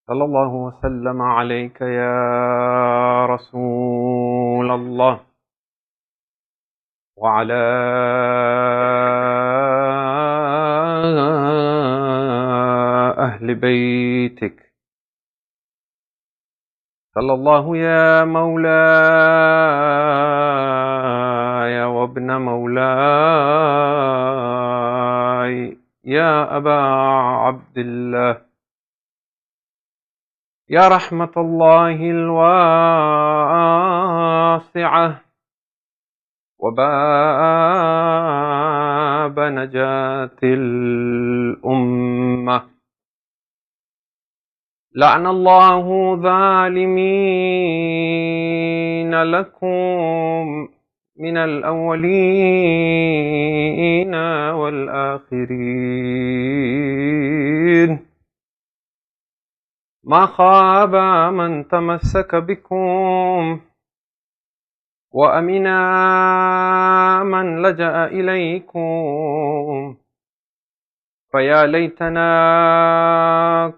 صلى الله وسلم عليك يا رسول الله وعلى أهل بيتك. صلى الله يا مولاي وابن مولاي يا أبا عبد الله يا رحمة الله الواسعة وباب نجاة الأمة. لعن الله ظالمين لكم من الأولين والآخرين. ما خاب من تمسك بكم وأمنا من لجأ إليكم. فيا ليتنا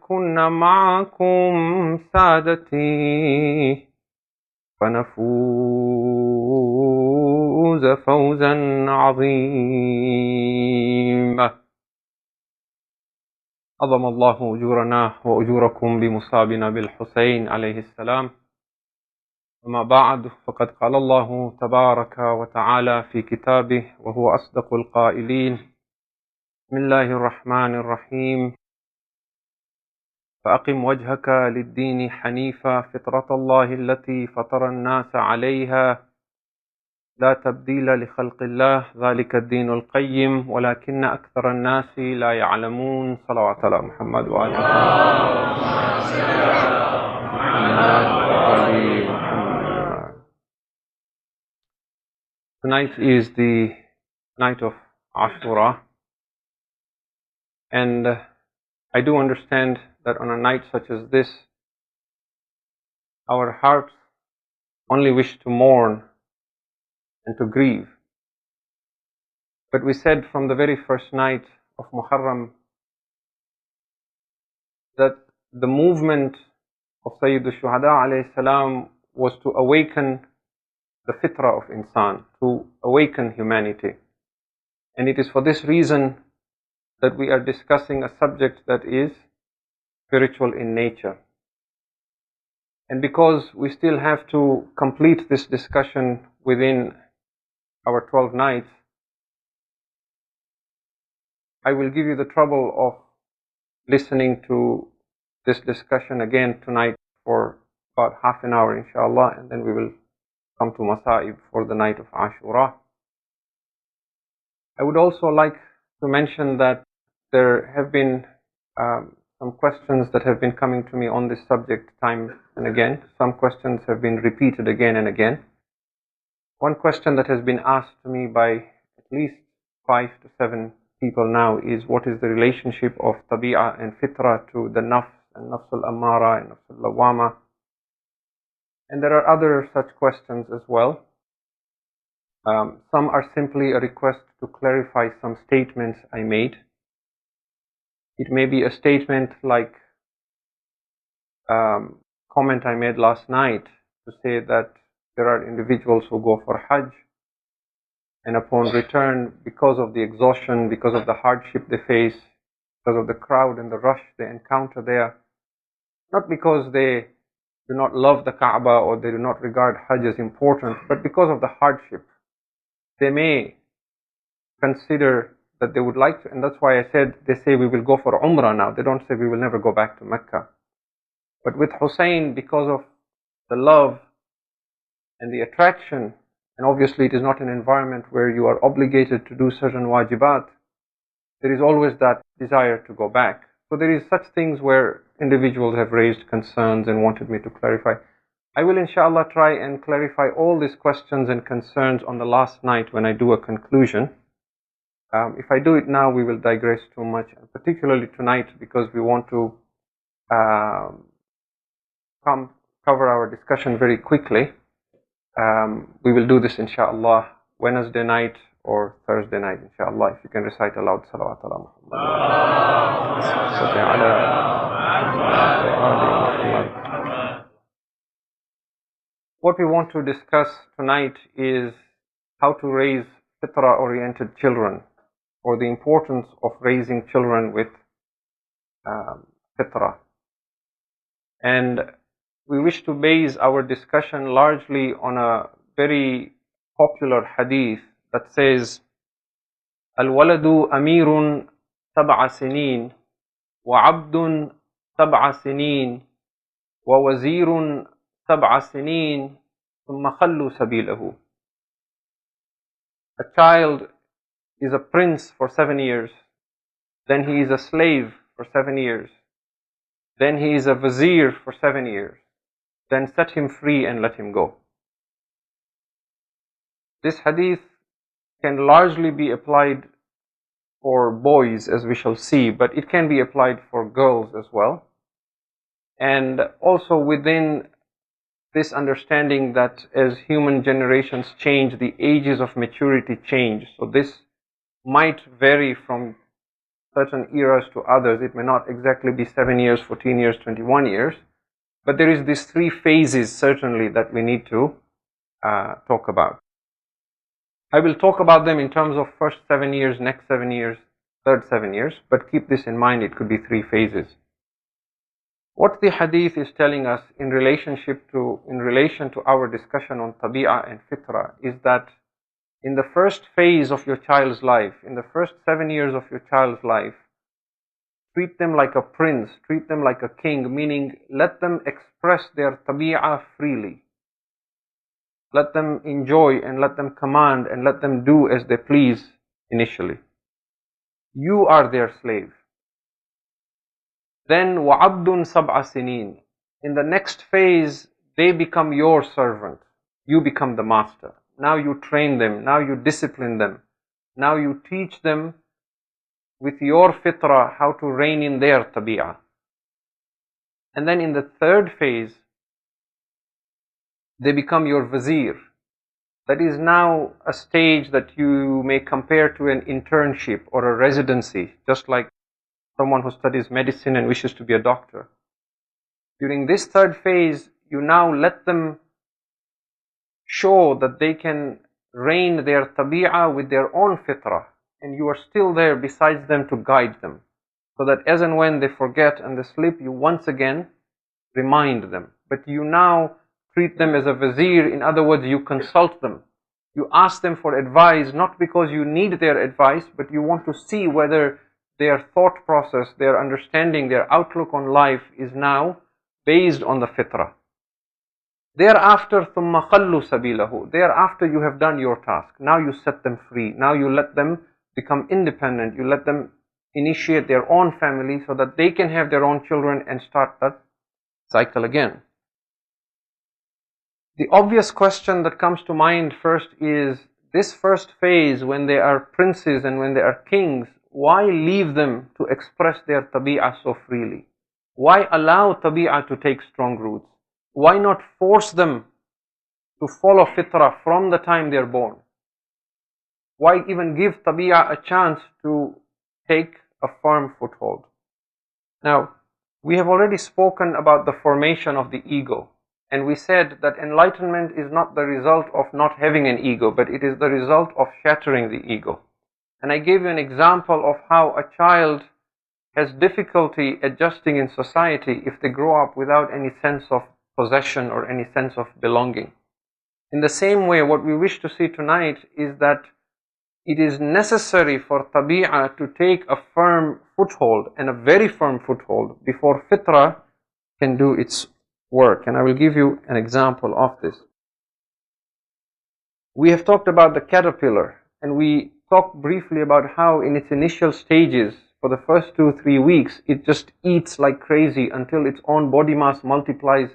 كنا معكم سادتي فنفوز فوزا عظيما. عظم الله أجورنا وأجوركم بمصابنا بالحسين عليه السلام. أما بعد، فقد قال الله تبارك وتعالى في كتابه وهو أصدق القائلين: بسم الله الرحمن الرحيم. فأقم وجهك للدين حنيفا فطرة الله التي فطر الناس عليها لا تبديل لخلق الله ذلك الدين القيم ولكن أكثر الناس لا يعلمون. صلوات على محمد وآل محمد. Tonight is the night of Ashura, and I do understand that on a night such as this, our hearts only wish to mourn and to grieve. But we said from the very first night of Muharram that the movement of Sayyid al-Shuhada alayhi salam was to awaken the fitrah of insan, to awaken humanity. And it is for this reason that we are discussing a subject that is spiritual in nature. And because we still have to complete this discussion within our 12 nights, I will give you the trouble of listening to this discussion again tonight for about half an hour, inshallah, and then we will come to Masa'ib for the night of Ashura. I would also like to mention that there have been some questions that have been coming to me on this subject time and again. Some questions have been repeated again and again. One question that has been asked to me by at least 5 to 7 people now is: what is the relationship of tabi'ah and fitrah to the nafs and nafs al-ammara and nafs al-lawama? And there are other such questions as well. Some are simply a request to clarify some statements I made. It may be a statement like comment I made last night to say that there are individuals who go for Hajj, and upon return, because of the exhaustion, because of the hardship they face, because of the crowd and the rush they encounter there, not because they do not love the Kaaba or they do not regard Hajj as important, but because of the hardship, they may consider that they would like to, and that's why I said they say we will go for Umrah now. They don't say we will never go back to Mecca. But with Hussein, because of the love and the attraction, and obviously it is not an environment where you are obligated to do certain wajibat, there is always that desire to go back. So there is such things where individuals have raised concerns and wanted me to clarify. I will inshallah try and clarify all these questions and concerns on the last night when I do a conclusion. If I do it now, we will digress too much, and particularly tonight, because we want to cover our discussion very quickly. We will do this inshallah Wednesday night or Thursday night, inshallah. If you can recite aloud salawat ala Muhammad. What we want to discuss tonight is how to raise fitra-oriented children, or the importance of raising children with fitra. And we wish to base our discussion largely on a very popular hadith that says, "Al-waladu amirun sab'a sinin, wa abdun sab'a sinin, wa wazirun sab'a sinin, thumma khallu sabilahu." A child is a prince for 7 years, then he is a slave for 7 years, then he is a vizier for 7 years, then set him free and let him go. This hadith can largely be applied for boys, as we shall see, but it can be applied for girls as well. And also within this understanding that as human generations change, the ages of maturity change. So this might vary from certain eras to others. It may not exactly be 7 years, 14 years, 21 years, but there is these 3 phases certainly that we need to talk about. I will talk about them in terms of first 7 years, next 7 years, third 7 years, but keep this in mind, it could be 3 phases. What the hadith is telling us in relation to our discussion on tabi'ah and fitra is that in the first phase of your child's life, in the first 7 years of your child's life, treat them like a prince, treat them like a king, meaning let them express their tabi'ah freely. Let them enjoy and let them command and let them do as they please initially. You are their slave. Then وَعَبْدٌ سَبْعَ سِنِينَ. In the next phase, they become your servant. You become the master. Now you train them. Now you discipline them. Now you teach them with your fitrah how to rein in their tabi'ah. And then in the third phase, they become your vizier. That is now a stage that you may compare to an internship or a residency, just like someone who studies medicine and wishes to be a doctor. During this third phase, you now let them show that they can rein their tabi'ah with their own fitrah, and you are still there besides them to guide them, so that as and when they forget and they slip, you once again remind them. But you now treat them as a vizier. In other words, you consult them. You ask them for advice, not because you need their advice, but you want to see whether their thought process, their understanding, their outlook on life is now based on the fitrah. Thereafter, ثُمَّ خَلُّوا سَبِيلَهُ. Thereafter you have done your task. Now you set them free. Now you let them become independent. You let them initiate their own family so that they can have their own children and start that cycle again. The obvious question that comes to mind first is, this first phase when they are princes and when they are kings, why leave them to express their tabi'ah so freely? Why allow tabi'ah to take strong roots? Why not force them to follow fitrah from the time they are born? Why even give tabi'ah a chance to take a firm foothold? Now, we have already spoken about the formation of the ego. And we said that enlightenment is not the result of not having an ego, but it is the result of shattering the ego. And I gave you an example of how a child has difficulty adjusting in society if they grow up without any sense of possession or any sense of belonging. In the same way, what we wish to see tonight is that it is necessary for tabi'ah to take a firm foothold, and a very firm foothold, before fitrah can do its work. And I will give you an example of this. We have talked about the caterpillar, and we talked briefly about how in its initial stages, for the first 2-3 weeks, it just eats like crazy until its own body mass multiplies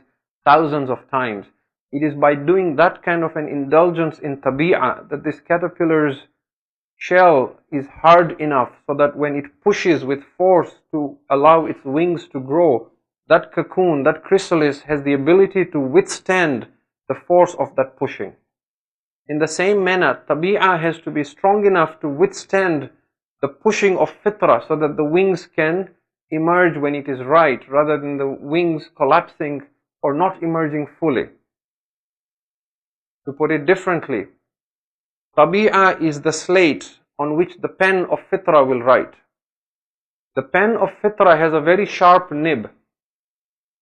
thousands of times. It is by doing that kind of an indulgence in tabi'ah that this caterpillar's shell is hard enough so that when it pushes with force to allow its wings to grow, that cocoon, that chrysalis has the ability to withstand the force of that pushing. In the same manner, tabi'ah has to be strong enough to withstand the pushing of fitrah so that the wings can emerge when it is right, rather than the wings collapsing or not emerging fully. To put it differently, tabi'ah is the slate on which the pen of fitrah will write. The pen of fitrah has a very sharp nib.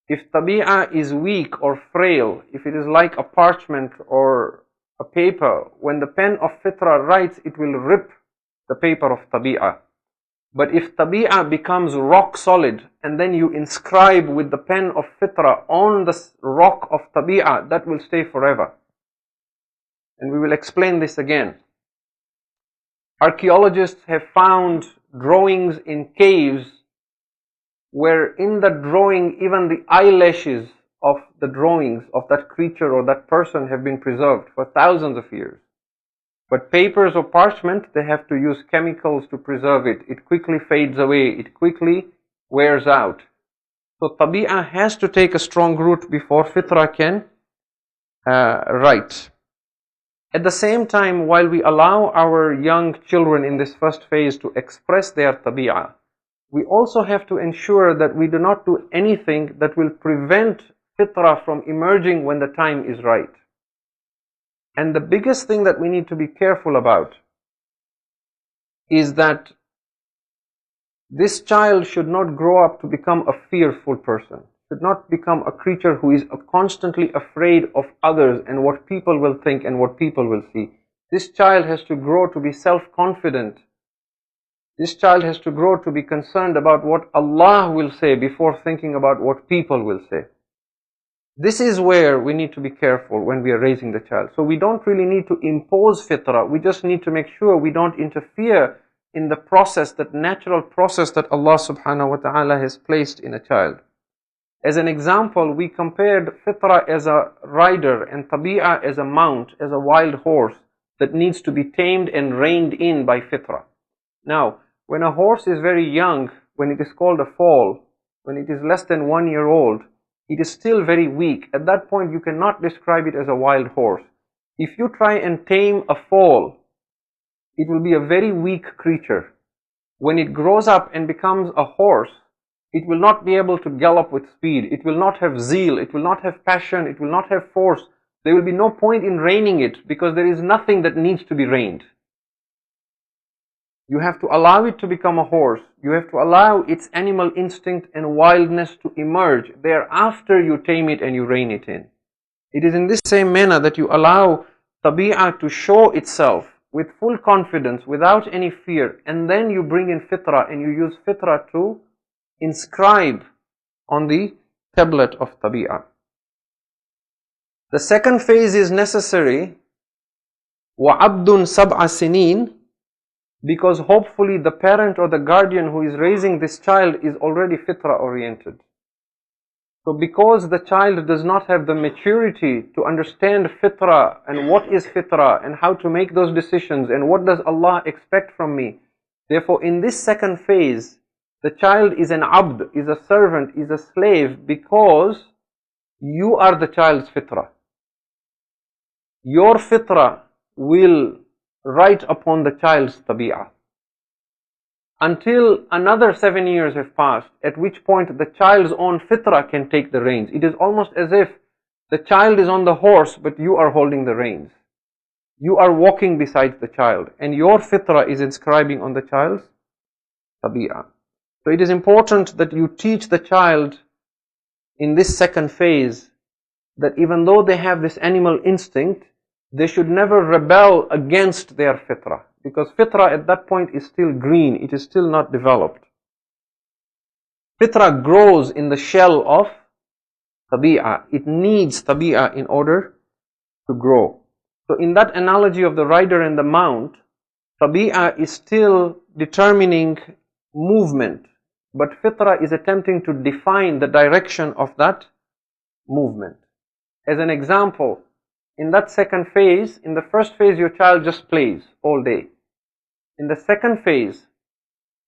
If tabi'ah is weak or frail, if it is like a parchment or a paper, when the pen of fitrah writes, it will rip the paper of tabi'ah. But if tabi'ah becomes rock solid and then you inscribe with the pen of fitrah on the rock of tabi'ah, that will stay forever. And we will explain this again. Archaeologists have found drawings in caves where in the drawing even the eyelashes of the drawings of that creature or that person have been preserved for thousands of years. But papers or parchment, they have to use chemicals to preserve it. It quickly fades away. It quickly wears out. So tabi'ah has to take a strong root before fitrah can write. At the same time, while we allow our young children in this first phase to express their tabi'ah, we also have to ensure that we do not do anything that will prevent fitrah from emerging when the time is right. And the biggest thing that we need to be careful about is that this child should not grow up to become a fearful person, should not become a creature who is constantly afraid of others and what people will think and what people will see. This child has to grow to be self-confident. This child has to grow to be concerned about what Allah will say before thinking about what people will say. This is where we need to be careful when we are raising the child. So we don't really need to impose fitrah. We just need to make sure we don't interfere in the process, that natural process that Allah subhanahu wa ta'ala has placed in a child. As an example, we compared fitrah as a rider and tabi'ah as a mount, as a wild horse that needs to be tamed and reined in by fitrah. Now, when a horse is very young, when it is called a foal, when it is less than 1 year old, it is still very weak. At that point, you cannot describe it as a wild horse. If you try and tame a foal, it will be a very weak creature. When it grows up and becomes a horse, it will not be able to gallop with speed. It will not have zeal. It will not have passion. It will not have force. There will be no point in reining it because there is nothing that needs to be reined. You have to allow it to become a horse. You have to allow its animal instinct and wildness to emerge. Thereafter, you tame it and you rein it in. It is in this same manner that you allow tabi'ah to show itself with full confidence, without any fear, and then you bring in fitrah and you use fitrah to inscribe on the tablet of tabi'ah. The second phase is necessary, وَعَبْدٌ سَبْعَ سِنِينَ, because hopefully the parent or the guardian who is raising this child is already fitrah oriented. So because the child does not have the maturity to understand fitrah and what is fitrah and how to make those decisions and what does Allah expect from me, therefore in this second phase, the child is an abd, is a servant, is a slave, because you are the child's fitrah. Your fitrah will write upon the child's tabi'ah until another 7 years have passed, at which point the child's own fitrah can take the reins. It is almost as if the child is on the horse but you are holding the reins. You are walking beside the child and your fitrah is inscribing on the child's tabi'ah. So it is important that you teach the child in this second phase that even though they have this animal instinct, they should never rebel against their fitrah, because fitrah at that point is still green, it is still not developed. Fitrah grows in the shell of tabi'ah. It needs tabi'ah in order to grow. So in that analogy of the rider and the mount, tabi'ah is still determining movement, but fitrah is attempting to define the direction of that movement. As an example, in that second phase, in the first phase your child just plays all day. In the second phase,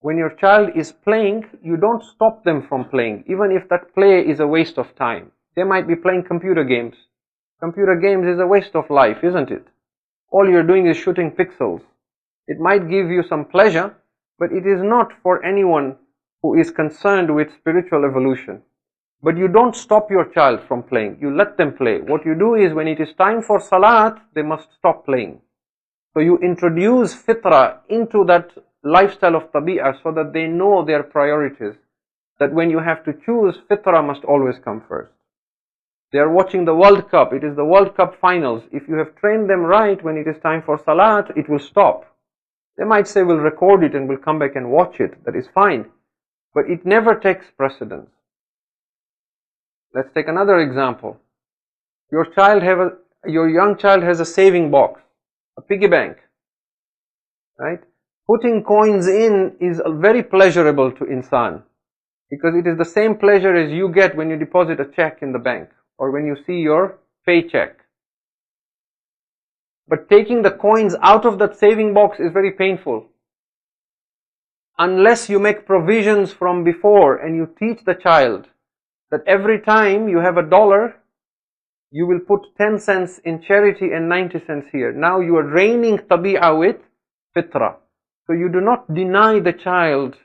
when your child is playing, you don't stop them from playing, even if that play is a waste of time. They might be playing computer games. Computer games is a waste of life, isn't it? All you're doing is shooting pixels. It might give you some pleasure, but it is not for anyone who is concerned with spiritual evolution. But you don't stop your child from playing. You let them play. What you do is when it is time for salat, they must stop playing. So you introduce fitrah into that lifestyle of tabi'ah so that they know their priorities. That when you have to choose, fitrah must always come first. They are watching the World Cup. It is the World Cup finals. If you have trained them right, when it is time for salat, it will stop. They might say, we'll record it and we'll come back and watch it. That is fine. But it never takes precedence. Let's take another example. Your young child has a saving box, a piggy bank, right? Putting coins in is very pleasurable to insan, because it is the same pleasure as you get when you deposit a check in the bank or when you see your paycheck. But taking the coins out of that saving box is very painful. Unless you make provisions from before and you teach the child that every time you have $1, you will put 10 cents in charity and 90 cents here. Now you are reigning tabi'ah with fitrah. So you do not deny the child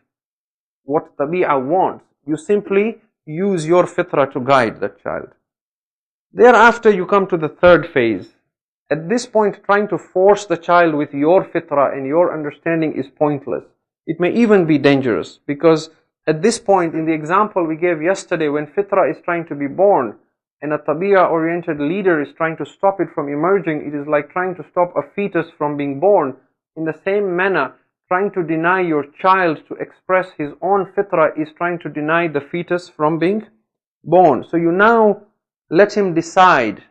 what tabi'ah wants. You simply use your fitrah to guide that child. Thereafter you come to the third phase. At this point, trying to force the child with your fitrah and your understanding is pointless. It may even be dangerous, because at this point, in the example we gave yesterday, when fitrah is trying to be born and a tabi'ah-oriented leader is trying to stop it from emerging, it is like trying to stop a fetus from being born. In the same manner, trying to deny your child to express his own fitrah is trying to deny the fetus from being born. So you now let him decide.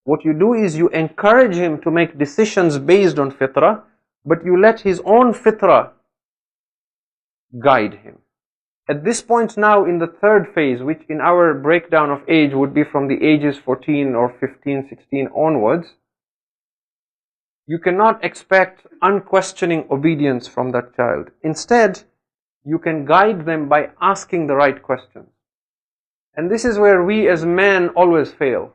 What you do is you encourage him to make decisions based on fitrah, but you let his own fitrah guide him. At this point now, in the third phase, which in our breakdown of age would be from the ages 14 or 15, 16 onwards, you cannot expect unquestioning obedience from that child. Instead, you can guide them by asking the right questions. And this is where we as men always fail,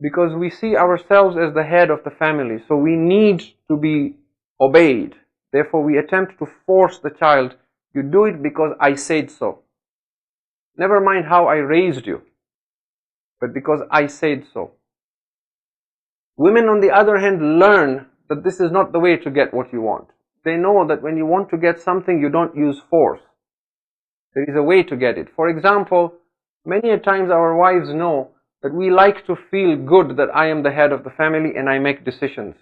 because we see ourselves as the head of the family, so we need to be obeyed. Therefore, we attempt to force the child. You do it because I said so. Never mind how I raised you, but because I said so. Women, on the other hand, learn that this is not the way to get what you want. They know that when you want to get something, you don't use force. There is a way to get it. For example, many a times our wives know that we like to feel good that I am the head of the family and I make decisions,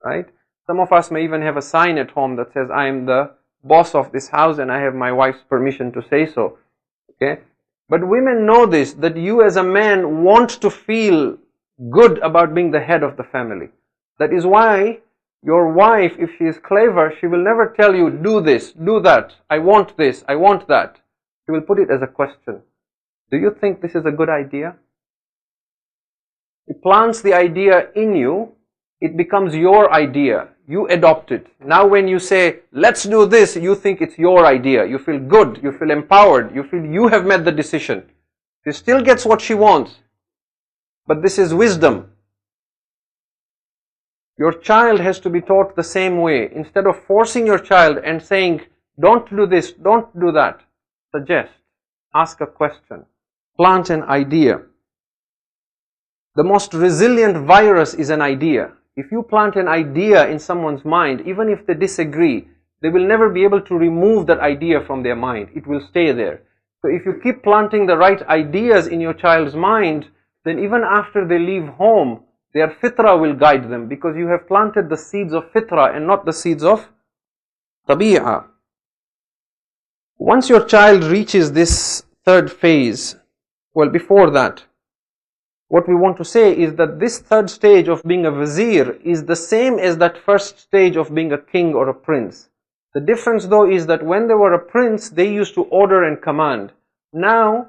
right? Some of us may even have a sign at home that says, I am the boss of this house and I have my wife's permission to say so, okay? But women know this, that you as a man want to feel good about being the head of the family. That is why your wife, if she is clever, she will never tell you, do this, do that, I want this, I want that. She will put it as a question. Do you think this is a good idea? It plants the idea in you, it becomes your idea. You adopt it. Now when you say, let's do this, you think it's your idea. You feel good, you feel empowered, you feel you have made the decision. She still gets what she wants. But this is wisdom. Your child has to be taught the same way. Instead of forcing your child and saying, don't do this, don't do that, suggest, ask a question, plant an idea. The most resilient virus is an idea. If you plant an idea in someone's mind, even if they disagree, they will never be able to remove that idea from their mind. It will stay there. So if you keep planting the right ideas in your child's mind, then even after they leave home, their fitrah will guide them, because you have planted the seeds of fitrah and not the seeds of tabi'ah. Once your child reaches this third phase, well, before that, what we want to say is that this third stage of being a vizier is the same as that first stage of being a king or a prince. The difference though is that when they were a prince, they used to order and command. Now,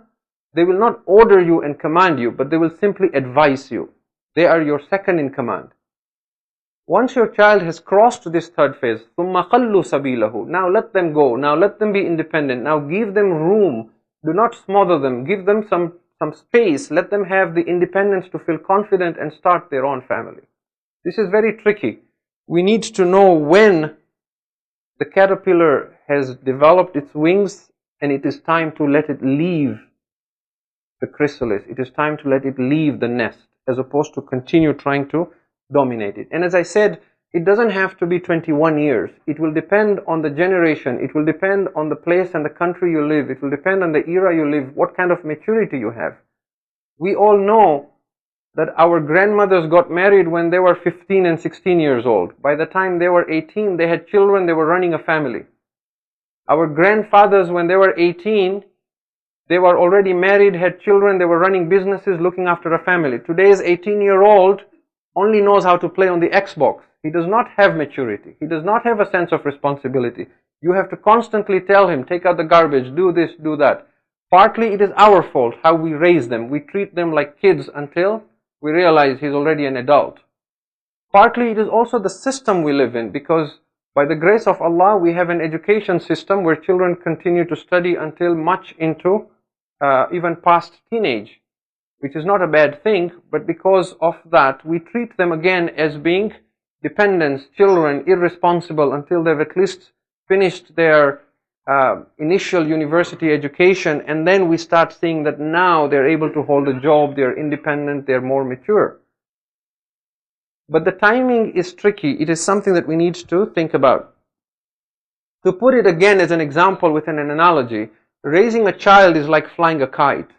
they will not order you and command you, but they will simply advise you. They are your second in command. Once your child has crossed to this third phase, ثُمَّ خَلُّوا سَبِيلَهُ, now let them go, now let them be independent, now give them room, do not smother them, give them some space, let them have the independence to feel confident and start their own family. This is very tricky. We need to know when the caterpillar has developed its wings and it is time to let it leave the chrysalis. It is time to let it leave the nest, as opposed to continue trying to dominate it. And as I said, it doesn't have to be 21 years. It will depend on the generation. It will depend on the place and the country you live. It will depend on the era you live, what kind of maturity you have. We all know that our grandmothers got married when they were 15 and 16 years old. By the time they were 18, they had children, they were running a family. Our grandfathers, when they were 18, they were already married, had children, they were running businesses, looking after a family. Today's 18-year-old only knows how to play on the Xbox. He does not have maturity. He does not have a sense of responsibility. You have to constantly tell him, take out the garbage, do this, do that. Partly it is our fault, how we raise them. We treat them like kids until we realize he's already an adult. Partly it is also the system we live in, because by the grace of Allah, we have an education system where children continue to study until much into even past teenage, which is not a bad thing, but because of that, we treat them again as being dependents, children, irresponsible, until they've at least finished their initial university education, and then we start seeing that now they're able to hold a job, they're independent, they're more mature. But the timing is tricky. It is something that we need to think about. To put it again as an example within an analogy, raising a child is like flying a kite.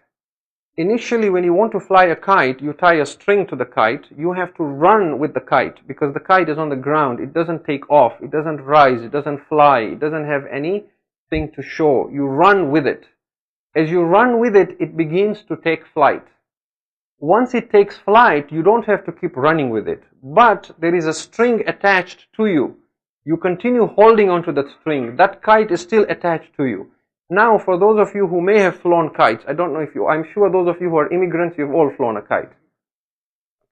Initially, when you want to fly a kite, you tie a string to the kite. You have to run with the kite, because the kite is on the ground. It doesn't take off. It doesn't rise. It doesn't fly. It doesn't have anything to show. You run with it. As you run with it, it begins to take flight. Once it takes flight, you don't have to keep running with it. But there is a string attached to you. You continue holding onto that string. That kite is still attached to you. Now, for those of you who may have flown kites, I don't know if you, I'm sure those of you who are immigrants, you've all flown a kite.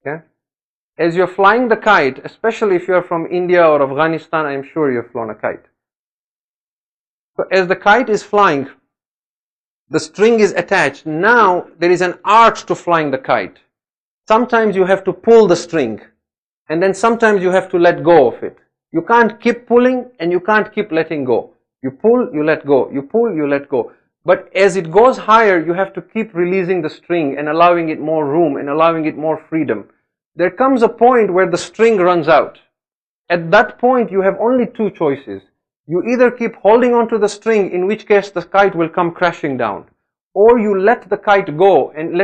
Okay? As you're flying the kite, especially if you're from India or Afghanistan, I'm sure you've flown a kite. So as the kite is flying, the string is attached. Now, there is an art to flying the kite. Sometimes you have to pull the string, and then sometimes you have to let go of it. You can't keep pulling, and you can't keep letting go. You pull, you let go. You pull, you let go. But as it goes higher, you have to keep releasing the string and allowing it more room and allowing it more freedom. There comes a point where the string runs out. At that point, you have only two choices. You either keep holding on to the string, in which case the kite will come crashing down, or you let the kite go and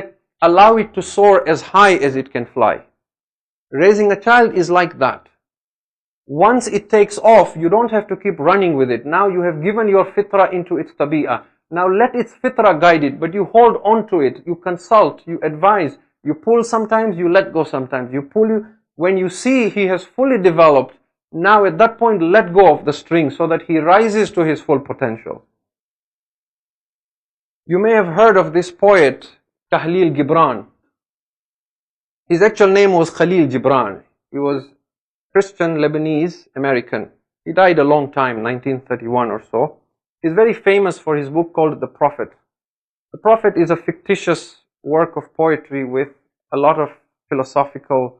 allow it to soar as high as it can fly. Raising a child is like that. Once it takes off, you don't have to keep running with it. Now you have given your fitrah into its tabi'ah. Now let its fitrah guide it, but you hold on to it, you consult, you advise, you pull sometimes, you let go sometimes. You pull, when you see he has fully developed, now at that point let go of the string so that he rises to his full potential. You may have heard of this poet, Khalil Gibran. His actual name was Khalil Gibran. He was Christian Lebanese American. He died a long time, 1931 or so. He's very famous for his book called The Prophet. The Prophet is a fictitious work of poetry with a lot of philosophical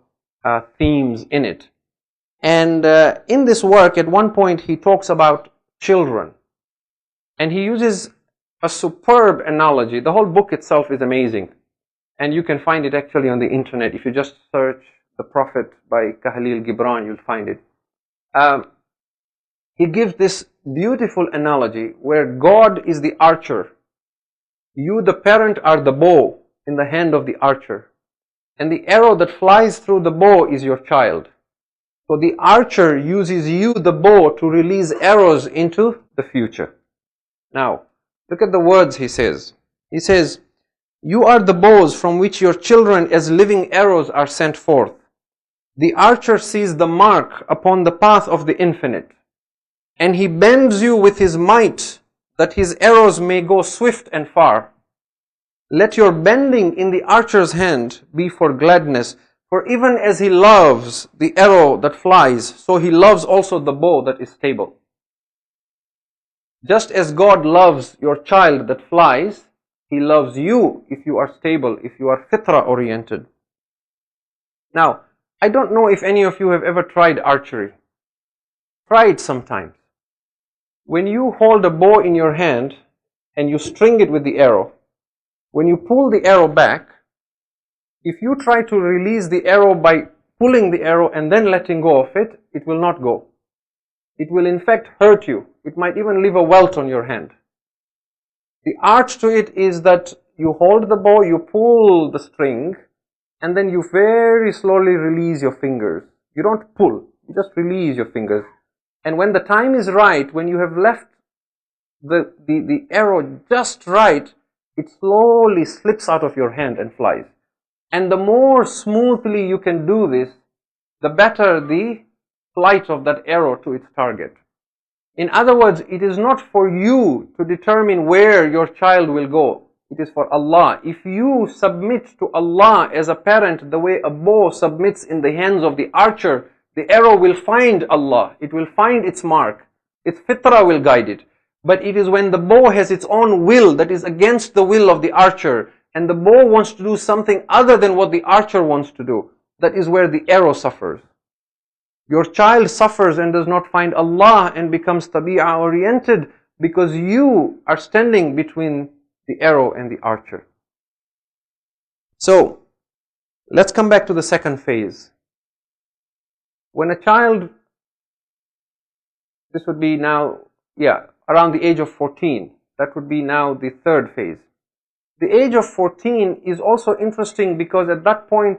themes in it. And in this work, at one point, he talks about children. And he uses a superb analogy. The whole book itself is amazing. And you can find it actually on the internet. If you just search The Prophet by Khalil Gibran, you'll find it. He gives this beautiful analogy where God is the archer. You, the parent, are the bow in the hand of the archer. And the arrow that flies through the bow is your child. So the archer uses you, the bow, to release arrows into the future. Now, look at the words he says. He says, you are the bows from which your children as living arrows are sent forth. The archer sees the mark upon the path of the infinite, and he bends you with his might that his arrows may go swift and far. Let your bending in the archer's hand be for gladness, for even as he loves the arrow that flies, so he loves also the bow that is stable. Just as God loves your child that flies, He loves you if you are stable, if you are fitrah oriented. Now, I don't know if any of you have ever tried archery. Try it sometimes. When you hold a bow in your hand and you string it with the arrow, When you pull the arrow back, if you try to release the arrow by pulling the arrow and then letting go of it, it will not go. It will in fact hurt you. It might even leave a welt on your hand. The art to it is that you hold the bow, you pull the string, and then you very slowly release your fingers. You don't pull, you just release your fingers. And when the time is right, when you have left the arrow just right, it slowly slips out of your hand and flies. And the more smoothly you can do this, the better the flight of that arrow to its target. In other words, it is not for you to determine where your child will go. It is for Allah. If you submit to Allah as a parent the way a bow submits in the hands of the archer, the arrow will find Allah. It will find its mark. Its fitrah will guide it. But it is when the bow has its own will that is against the will of the archer, and the bow wants to do something other than what the archer wants to do, that is where the arrow suffers. Your child suffers and does not find Allah and becomes tabi'ah oriented because you are standing between the arrow and the archer. So, let's come back to the second phase. When a child, this would be now, around the age of 14, that would be now the third phase. The age of 14 is also interesting because at that point,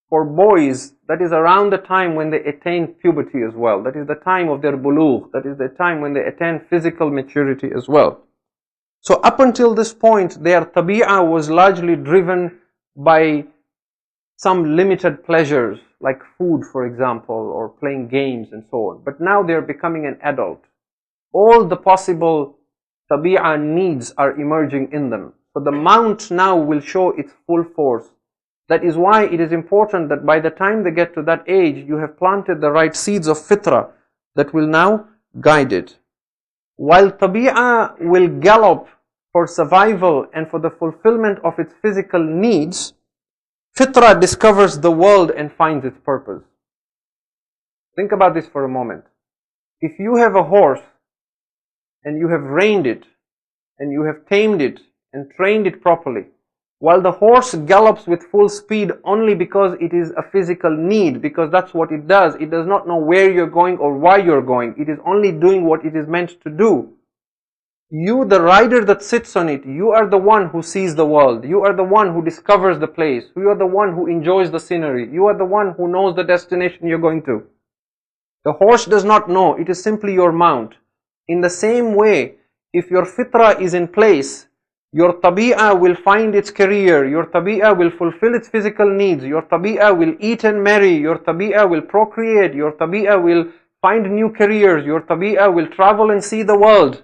for boys, that is around the time when they attain puberty as well. That is the time of their bulugh. That is the time when they attain physical maturity as well. So up until this point, their tabi'ah was largely driven by some limited pleasures, like food, for example, or playing games and so on. But now they're becoming an adult. All the possible tabi'ah needs are emerging in them. So the mount now will show its full force. That is why it is important that by the time they get to that age, you have planted the right seeds of fitrah that will now guide it. While tabi'ah will gallop for survival and for the fulfillment of its physical needs, fitrah discovers the world and finds its purpose. Think about this for a moment. If you have a horse and you have reined it and you have tamed it and trained it properly, while the horse gallops with full speed only because it is a physical need, because that's what it does not know where you're going or why you're going. It is only doing what it is meant to do. You, the rider that sits on it, you are the one who sees the world. You are the one who discovers the place. You are the one who enjoys the scenery. You are the one who knows the destination you're going to. The horse does not know. It is simply your mount. In the same way, if your fitrah is in place, your tabi'ah will find its career, your tabi'ah will fulfill its physical needs, your tabi'ah will eat and marry, your tabi'ah will procreate, your tabi'ah will find new careers, your tabi'ah will travel and see the world.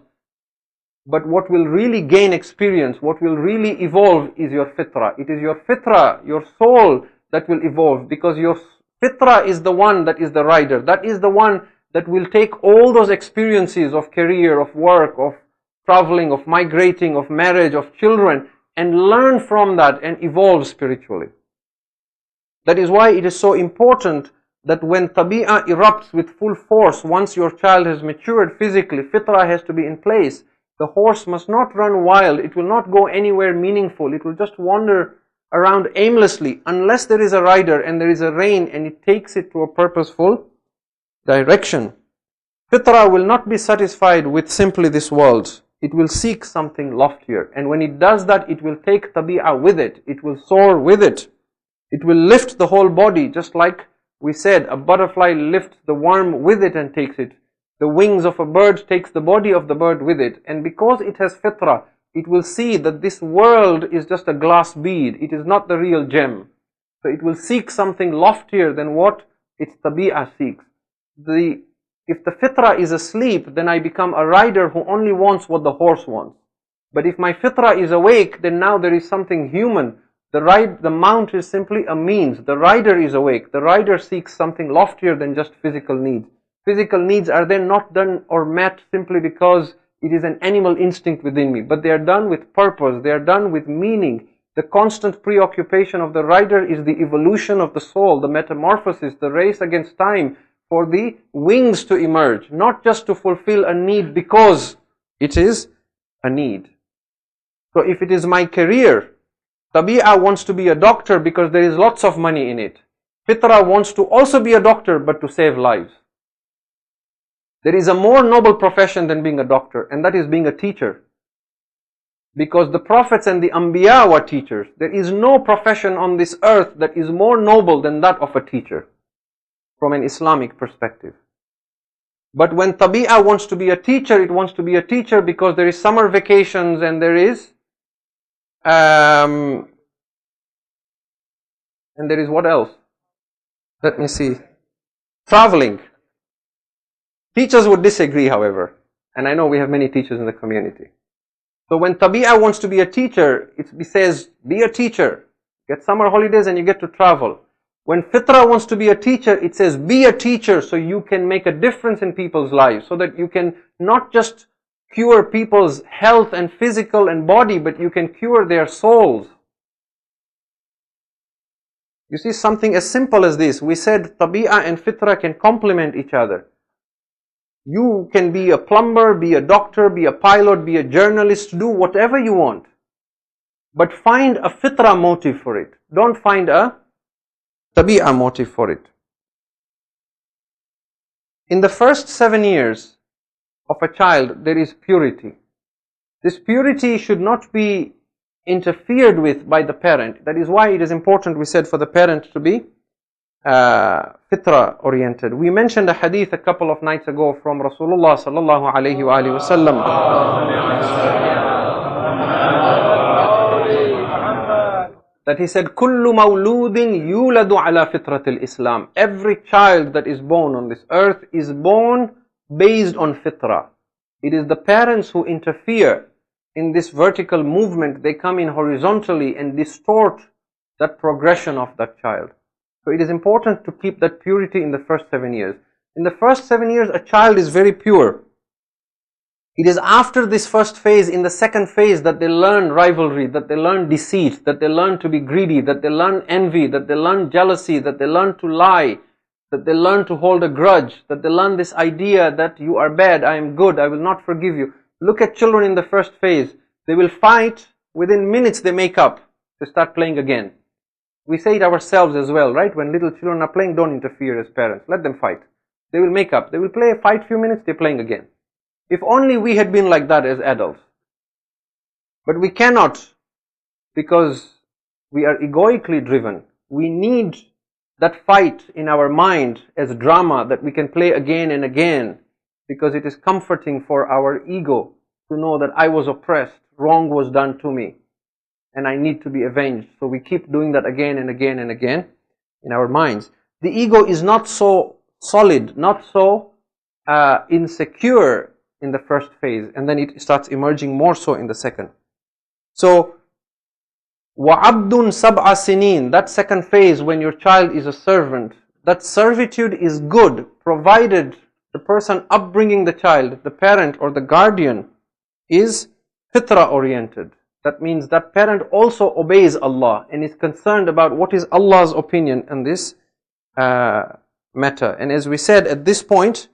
But what will really gain experience, what will really evolve is your fitrah. It is your fitrah, your soul that will evolve, because your fitrah is the one that is the rider. That is the one that will take all those experiences of career, of work, of traveling, of migrating, of marriage, of children, and learn from that and evolve spiritually. That is why it is so important that when tabi'ah erupts with full force, once your child has matured physically, fitrah has to be in place. The horse must not run wild. It will not go anywhere meaningful. It will just wander around aimlessly unless there is a rider and there is a rein and it takes it to a purposeful direction. Fitrah will not be satisfied with simply this world. It will seek something loftier. And when it does that, it will take tabi'ah with it. It will soar with it. It will lift the whole body, just like we said, a butterfly lifts the worm with it and takes it. The wings of a bird takes the body of the bird with it. And because it has fitrah, it will see that this world is just a glass bead. It is not the real gem. So it will seek something loftier than what its tabi'ah seeks. If the fitrah is asleep, then I become a rider who only wants what the horse wants. But if my fitrah is awake, then now there is something human. The mount is simply a means. The rider is awake. The rider seeks something loftier than just physical needs. Physical needs are then not done or met simply because it is an animal instinct within me, but they are done with purpose. They are done with meaning. The constant preoccupation of the rider is the evolution of the soul, the metamorphosis, the race against time, for the wings to emerge, not just to fulfill a need because it is a need. So if it is my career, Tabi'ah wants to be a doctor because there is lots of money in it. Fitra wants to also be a doctor but to save lives. There is a more noble profession than being a doctor, and that is being a teacher. Because the prophets and the Anbiya were teachers. There is no profession on this earth that is more noble than that of a teacher from an Islamic perspective. But when Tabi'ah wants to be a teacher, it wants to be a teacher because there is summer vacations and there is what else? Let me see. Traveling. Teachers would disagree, however, and I know we have many teachers in the community. So when Tabi'ah wants to be a teacher, it says, be a teacher. Get summer holidays and you get to travel. When Fitra wants to be a teacher, it says, be a teacher so you can make a difference in people's lives, so that you can not just cure people's health and physical and body, but you can cure their souls. You see, something as simple as this. We said Tabi'ah and Fitra can complement each other. You can be a plumber, be a doctor, be a pilot, be a journalist, do whatever you want. But find a Fitra motive for it. Don't find a Tabi'ah motive for it. In the first 7 years of a child, there is purity. This purity should not be interfered with by the parent. That is why it is important, we said, for the parent to be fitra oriented. We mentioned a hadith a couple of nights ago from Rasulullah sallallahu alayhi wa sallam, that he said, "Kullu mawludin yuladu ala fitratil Islam." Every child that is born on this earth is born based on fitra. It is the parents who interfere in this vertical movement. They come in horizontally and distort that progression of that child. So it is important to keep that purity in the first 7 years. In the first 7 years, a child is very pure. It is after this first phase, in the second phase, that they learn rivalry, that they learn deceit, that they learn to be greedy, that they learn envy, that they learn jealousy, that they learn to lie, that they learn to hold a grudge, that they learn this idea that you are bad, I am good, I will not forgive you. Look at children in the first phase. They will fight, within minutes they make up, they start playing again. We say it ourselves as well, right? When little children are playing, don't interfere as parents. Let them fight. They will make up. They will play, fight few minutes, they're playing again. If only we had been like that as adults. But we cannot, because we are egoically driven. We need that fight in our mind as drama that we can play again and again, because it is comforting for our ego to know that I was oppressed, wrong was done to me, and I need to be avenged. So we keep doing that again and again and again in our minds. The ego is not so solid, not so insecure in the first phase, and then it starts emerging more so in the second. So, وَعَبْدٌ سَبْعَ سِنِينَ, that second phase, when your child is a servant, that servitude is good, provided the person upbringing the child, the parent or the guardian, is fitra oriented. That means that parent also obeys Allah and is concerned about what is Allah's opinion on this matter. And as we said, at this point,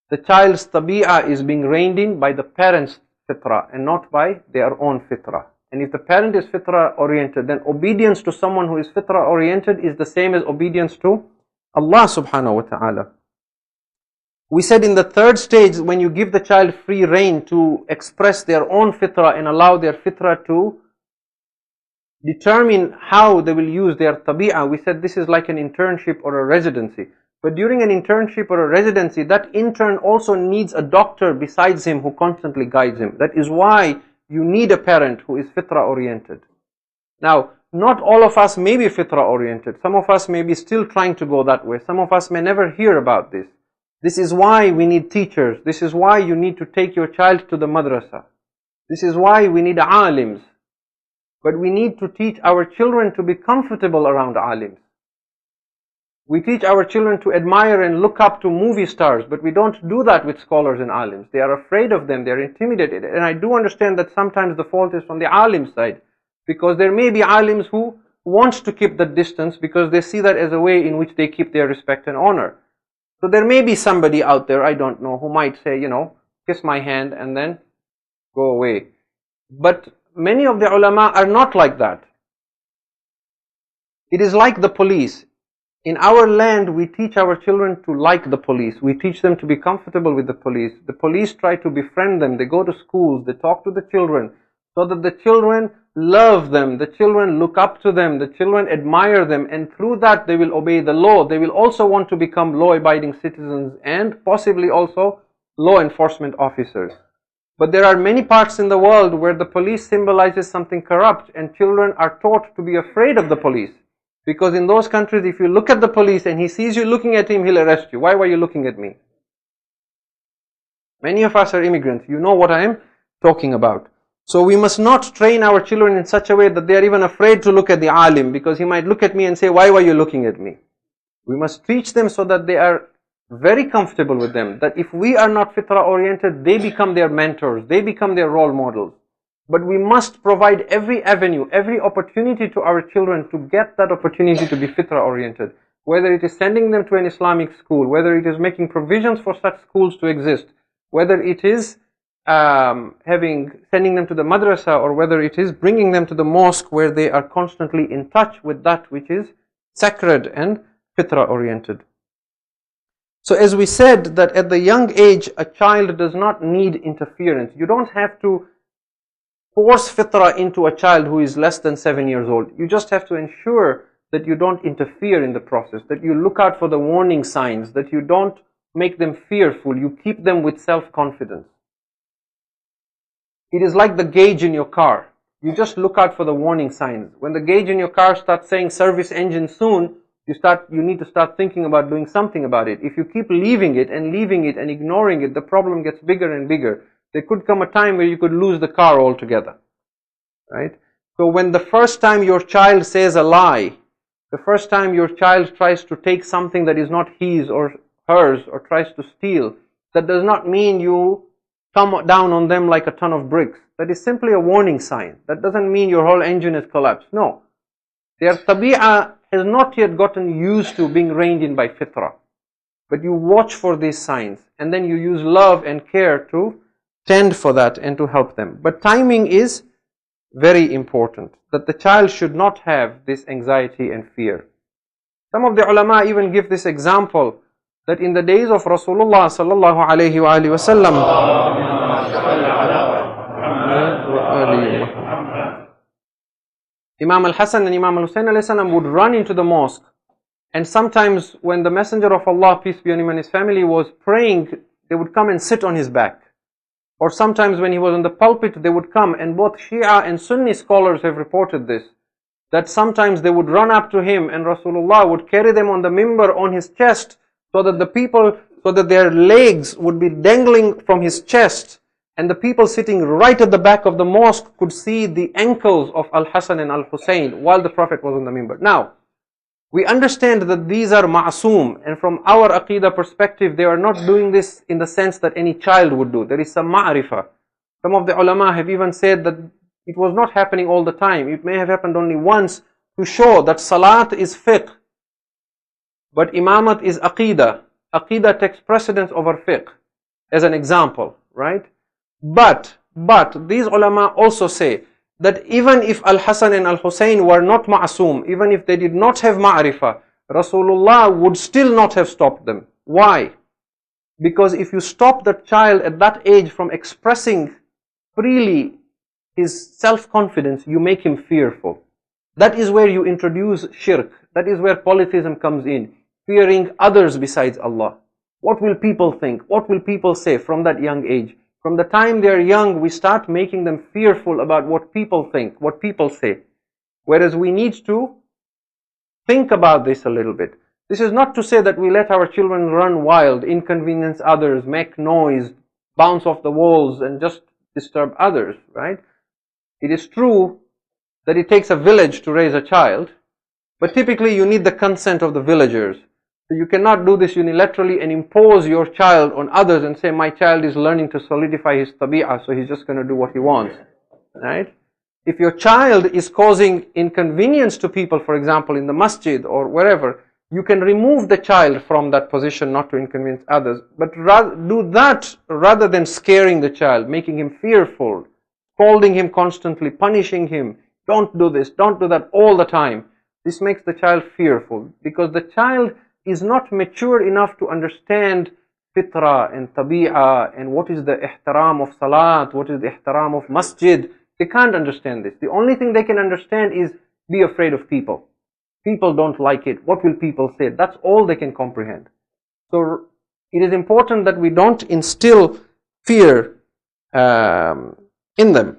the child's tabi'ah is being reined in by the parent's fitra and not by their own fitra. And if the parent is fitra oriented, then obedience to someone who is fitra oriented is the same as obedience to Allah subhanahu wa ta'ala. We said in the third stage, when you give the child free rein to express their own fitra and allow their fitra to determine how they will use their tabi'ah, we said this is like an internship or a residency. But during an internship or a residency, that intern also needs a doctor besides him who constantly guides him. That is why you need a parent who is fitra oriented. Now, not all of us may be fitra oriented. Some of us may be still trying to go that way. Some of us may never hear about this. This is why we need teachers. This is why you need to take your child to the madrasa. This is why we need alims. But we need to teach our children to be comfortable around alims. We teach our children to admire and look up to movie stars, but we don't do that with scholars and alims. They are afraid of them, they are intimidated. And I do understand that sometimes the fault is from the alim side, because there may be alims who want to keep that distance because they see that as a way in which they keep their respect and honor. So there may be somebody out there, I don't know, who might say, you know, kiss my hand and then go away. But many of the ulama are not like that. It is like the police. In our land, we teach our children to like the police. We teach them to be comfortable with the police. The police try to befriend them. They go to schools. They talk to the children so that the children love them. The children look up to them. The children admire them. And through that, they will obey the law. They will also want to become law-abiding citizens and possibly also law enforcement officers. But there are many parts in the world where the police symbolizes something corrupt and children are taught to be afraid of the police. Because in those countries, if you look at the police and he sees you looking at him, he'll arrest you. Why were you looking at me? Many of us are immigrants. You know what I am talking about. So we must not train our children in such a way that they are even afraid to look at the alim, because he might look at me and say, why were you looking at me? We must teach them so that they are very comfortable with them. That if we are not fitra oriented, they become their mentors. They become their role models. But we must provide every avenue, every opportunity to our children to get that opportunity to be fitra oriented. Whether it is sending them to an Islamic school, whether it is making provisions for such schools to exist, whether it is sending them to the madrasa, or whether it is bringing them to the mosque where they are constantly in touch with that which is sacred and fitra oriented. So as we said that at the young age, a child does not need interference. You don't have to force fitra into a child who is less than 7 years old. You just have to ensure that you don't interfere in the process, that you look out for the warning signs, that you don't make them fearful, you keep them with self-confidence. It is like the gauge in your car. You just look out for the warning signs. When the gauge in your car starts saying service engine soon, you need to start thinking about doing something about it. If you keep leaving it and ignoring it, the problem gets bigger and bigger. There could come a time where you could lose the car altogether, right? So when the first time your child says a lie, the first time your child tries to take something that is not his or hers, or tries to steal, that does not mean you come down on them like a ton of bricks. That is simply a warning sign. That doesn't mean your whole engine has collapsed. No. Their tabi'ah has not yet gotten used to being reined in by fitrah. But you watch for these signs, and then you use love and care to tend for that and to help them. But timing is very important, that the child should not have this anxiety and fear. Some of the ulama even give this example, that in the days of Rasulullah sallallahu alayhi wa alihi wasallam, Imam al-Hasan and Imam al-Husayn alayhi salam would run into the mosque, and sometimes when the Messenger of Allah, peace be on him, and his family was praying, they would come and sit on his back. Or sometimes when he was on the pulpit, they would come, and both Shia and Sunni scholars have reported this, that sometimes they would run up to him and Rasulullah would carry them on the mimbar on his chest, so that their legs would be dangling from his chest, and the people sitting right at the back of the mosque could see the ankles of Al-Hasan and Al-Husayn while the Prophet was on the mimbar. Now, we understand that these are ma'soom, and from our aqidah perspective, they are not doing this in the sense that any child would do. There is some ma'rifah. Some of the ulama have even said that it was not happening all the time. It may have happened only once, to show that salat is fiqh, but imamat is aqidah. Aqidah takes precedence over fiqh, as an example, right? But these ulama also say that even if Al-Hasan and Al-Husayn were not ma'soom, even if they did not have ma'rifah, Rasulullah would still not have stopped them. Why? Because if you stop the child at that age from expressing freely his self-confidence, you make him fearful. That is where you introduce shirk. That is where polytheism comes in. Fearing others besides Allah. What will people think? What will people say from that young age? From the time they are young, we start making them fearful about what people think, what people say. Whereas we need to think about this a little bit. This is not to say that we let our children run wild, inconvenience others, make noise, bounce off the walls and just disturb others, right? It is true that it takes a village to raise a child, but typically you need the consent of the villagers. So you cannot do this unilaterally and impose your child on others and say, my child is learning to solidify his tabi'ah, so he's just going to do what he wants, right? If your child is causing inconvenience to people, for example, in the masjid or wherever, you can remove the child from that position not to inconvenience others, but do that rather than scaring the child, making him fearful, scolding him constantly, punishing him, don't do this, don't do that all the time. This makes the child fearful, because the child is not mature enough to understand fitra and tabi'ah and what is the ihtaram of salat, what is the ihtaram of masjid. They can't understand this. The only thing they can understand is be afraid of people. People don't like it. What will people say? That's all they can comprehend. So it is important that we don't instill fear in them.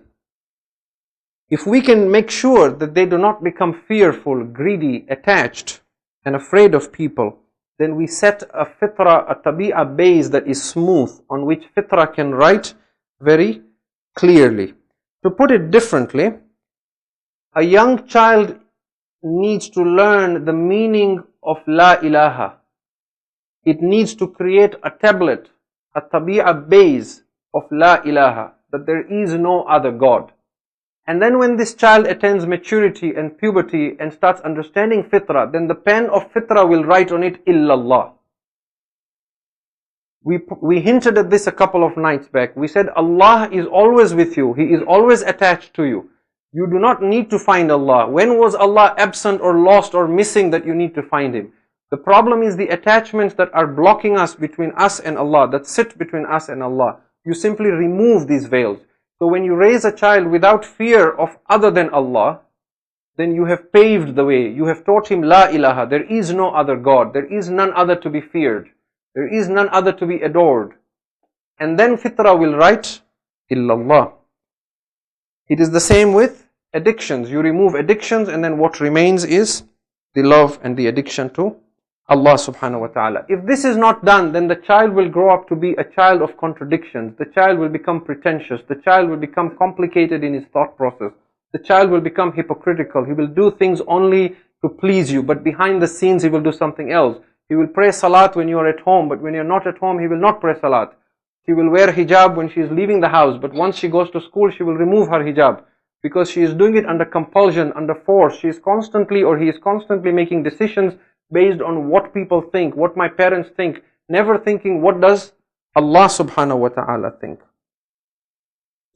If we can make sure that they do not become fearful, greedy, attached, and afraid of people, then we set a fitra, a tabi'ah base that is smooth, on which fitra can write very clearly. To put it differently, a young child needs to learn the meaning of La ilaha. It needs to create a tablet, a tabi'ah base of La ilaha, that there is no other God. And then when this child attains maturity and puberty and starts understanding fitra, then the pen of fitra will write on it illallah. We hinted at this a couple of nights back. We said Allah is always with you. He is always attached to you. You do not need to find Allah. When was Allah absent or lost or missing that you need to find Him? The problem is the attachments that are blocking us between us and Allah, that sit between us and Allah. You simply remove these veils. So when you raise a child without fear of other than Allah, then you have paved the way. You have taught him La ilaha. There is no other God. There is none other to be feared. There is none other to be adored. And then fitra will write illallah. It is the same with addictions. You remove addictions, and then what remains is the love and the addiction to Allah subhanahu wa ta'ala. If this is not done, then the child will grow up to be a child of contradictions. The child will become pretentious. The child will become complicated in his thought process. The child will become hypocritical. He will do things only to please you, but behind the scenes he will do something else. He will pray salat when you are at home, but when you are not at home, he will not pray salat. She will wear hijab when she is leaving the house, but once she goes to school, she will remove her hijab, because she is doing it under compulsion, under force. She is constantly, or he is constantly making decisions based on what people think, what my parents think, never thinking what does Allah subhanahu wa ta'ala think.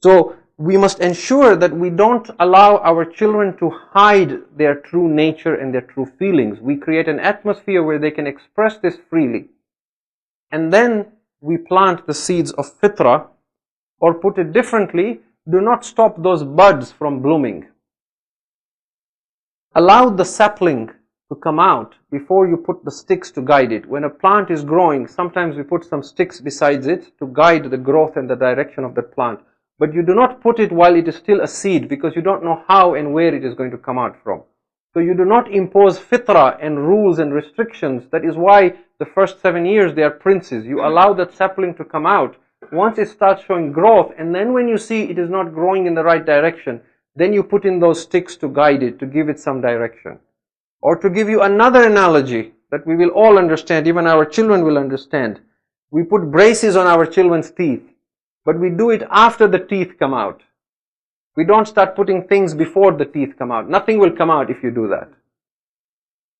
So we must ensure that we don't allow our children to hide their true nature and their true feelings. We create an atmosphere where they can express this freely. And then we plant the seeds of fitra, or put it differently, do not stop those buds from blooming. Allow the sapling to come out before you put the sticks to guide it. When a plant is growing, sometimes we put some sticks besides it to guide the growth and the direction of that plant. But you do not put it while it is still a seed, because you don't know how and where it is going to come out from. So you do not impose fitra and rules and restrictions. That is why the first 7 years they are princes. You allow that sapling to come out. Once it starts showing growth, and then when you see it is not growing in the right direction, then you put in those sticks to guide it, to give it some direction. Or to give you another analogy that we will all understand, even our children will understand. We put braces on our children's teeth, but we do it after the teeth come out. We don't start putting things before the teeth come out. Nothing will come out if you do that.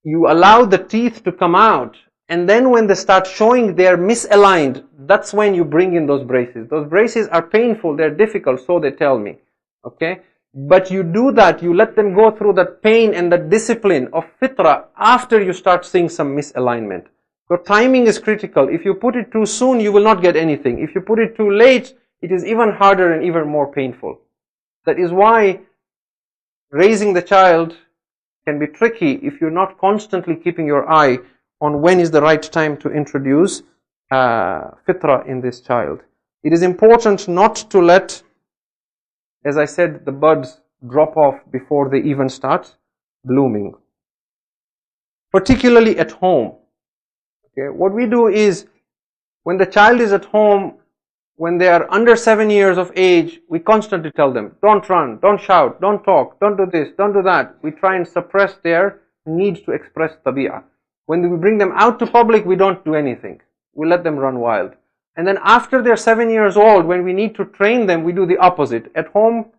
You allow the teeth to come out, and then when they start showing they are misaligned, that's when you bring in those braces. Those braces are painful, they're difficult, so they tell me. Okay? But you do that, you let them go through that pain and that discipline of fitra after you start seeing some misalignment. So timing is critical. If you put it too soon, you will not get anything. If you put it too late, it is even harder and even more painful. That is why raising the child can be tricky if you're not constantly keeping your eye on when is the right time to introduce fitra in this child. It is important not to let, as I said, the buds drop off before they even start blooming. Particularly at home. Okay, what we do is, when the child is at home, when they are under 7 years of age, we constantly tell them, don't run, don't shout, don't talk, don't do this, don't do that. We try and suppress their need to express tabi'ah. When we bring them out to public, we don't do anything. We let them run wild. And then after they're 7 years old, when we need to train them, we do the opposite. At home,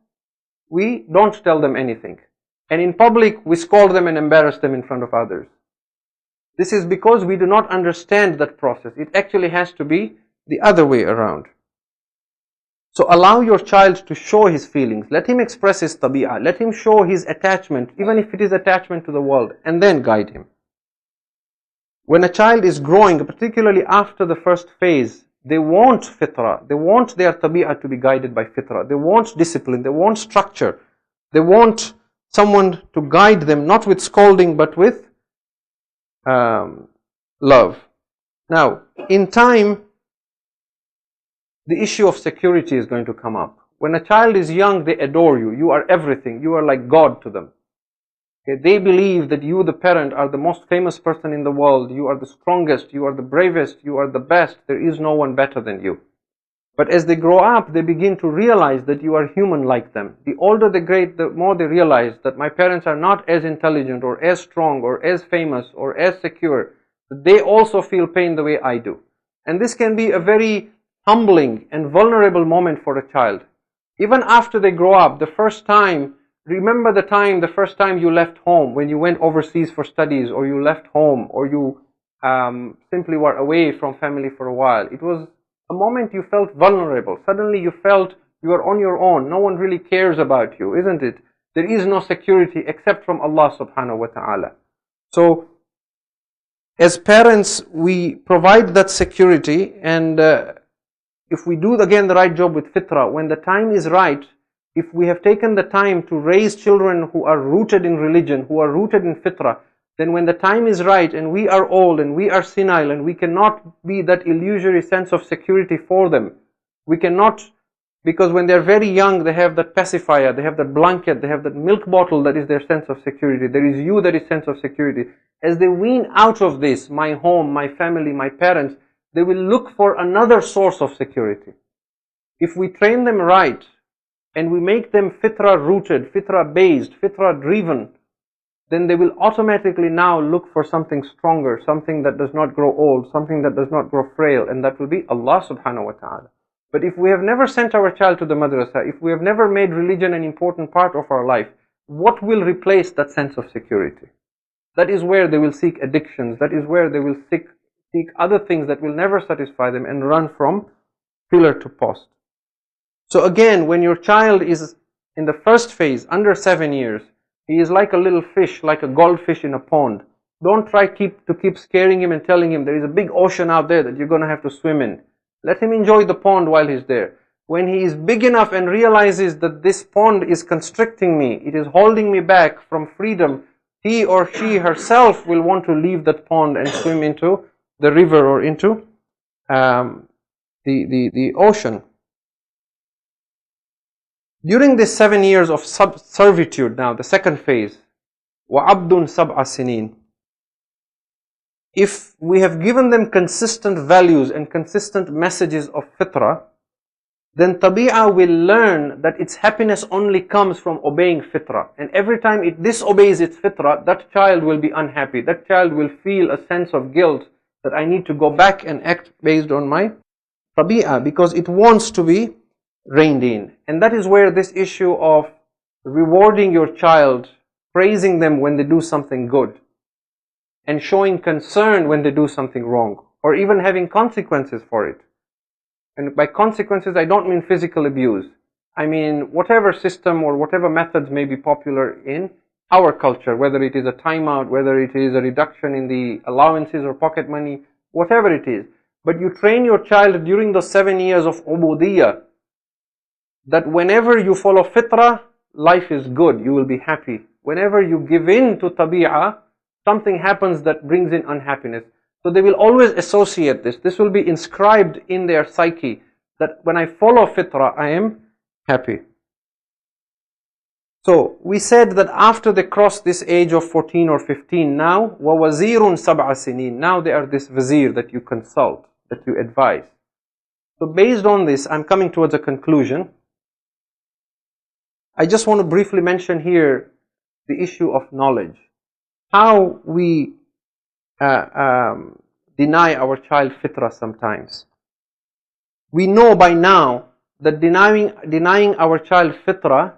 we don't tell them anything. And in public, we scold them and embarrass them in front of others. This is because we do not understand that process. It actually has to be the other way around. So allow your child to show his feelings. Let him express his tabi'ah. Let him show his attachment, even if it is attachment to the world, and then guide him. When a child is growing, particularly after the first phase, they want fitrah. They want their tabi'ah to be guided by fitrah. They want discipline. They want structure. They want someone to guide them, not with scolding, but with love. Now, in time, the issue of security is going to come up. When a child is young, they adore you. You are everything. You are like God to them. Okay? They believe that you, the parent, are the most famous person in the world. You are the strongest. You are the bravest. You are the best. There is no one better than you. But as they grow up, they begin to realize that you are human like them. The older they get, the more they realize that my parents are not as intelligent or as strong or as famous or as secure. They also feel pain the way I do. And this can be a very humbling and vulnerable moment for a child. Even after they grow up, the first time, remember the first time you left home, when you went overseas for studies, or you left home, or you simply were away from family for a while. It was a moment you felt vulnerable. Suddenly you felt you are on your own. No one really cares about you, isn't it? There is no security except from Allah subhanahu wa ta'ala. So, as parents, we provide that security, and if we do again the right job with fitrah, when the time is right, if we have taken the time to raise children who are rooted in religion, who are rooted in fitrah, then when the time is right and we are old and we are senile and we cannot be that illusory sense of security for them, we cannot, because when they are very young, they have that pacifier, they have that blanket, they have that milk bottle that is their sense of security. There is you that is sense of security. As they wean out of this, my home, my family, my parents, they will look for another source of security. If we train them right and we make them fitrah rooted, fitrah based, fitrah driven, then they will automatically now look for something stronger, something that does not grow old, something that does not grow frail, and that will be Allah subhanahu wa ta'ala. But if we have never sent our child to the madrasa, if we have never made religion an important part of our life, what will replace that sense of security? That is where they will seek addictions, that is where they will seek other things that will never satisfy them and run from pillar to post. So again, when your child is in the first phase, under 7 years, he is like a little fish, like a goldfish in a pond. Don't try to keep scaring him and telling him there is a big ocean out there that you're going to have to swim in. Let him enjoy the pond while he's there. When he is big enough and realizes that this pond is constricting me, it is holding me back from freedom, he or she herself will want to leave that pond and swim into the river or into the ocean. During this 7 years of servitude, now the second phase, وَعَبْدٌ سَبْعَ سِنِينَ, if we have given them consistent values and consistent messages of fitrah, then tabi'ah will learn that its happiness only comes from obeying fitrah. And every time it disobeys its fitrah, that child will be unhappy. That child will feel a sense of guilt that I need to go back and act based on my tabi'ah, because it wants to be reined in. And that is where this issue of rewarding your child, praising them when they do something good, and showing concern when they do something wrong, or even having consequences for it. And by consequences, I don't mean physical abuse. I mean whatever system or whatever methods may be popular in our culture, whether it is a timeout, whether it is a reduction in the allowances or pocket money, whatever it is. But you train your child during those 7 years of ubudiyah, that whenever you follow fitrah, life is good, you will be happy. Whenever you give in to tabi'ah, something happens that brings in unhappiness. So they will always associate this. This will be inscribed in their psyche, that when I follow fitrah, I am happy. So we said that after they cross this age of 14 or 15, now وَوَزِيرٌ سَبْعَ سِنِينَ, now they are this vizier that you consult, that you advise. So based on this, I'm coming towards a conclusion. I just want to briefly mention here the issue of knowledge. How we deny our child fitrah sometimes. We know by now that denying our child fitrah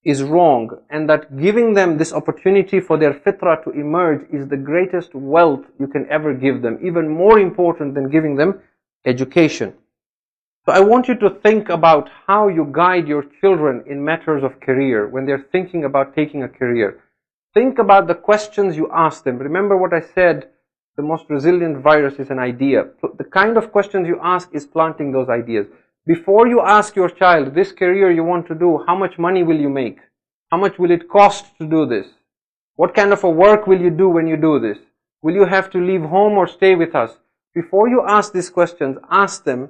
is wrong, and that giving them this opportunity for their fitrah to emerge is the greatest wealth you can ever give them, even more important than giving them education. So I want you to think about how you guide your children in matters of career when they're thinking about taking a career. Think about the questions you ask them. Remember what I said, the most resilient virus is an idea. The kind of questions you ask is planting those ideas. Before you ask your child, this career you want to do, how much money will you make? How much will it cost to do this? What kind of a work will you do when you do this? Will you have to leave home or stay with us? Before you ask these questions, ask them,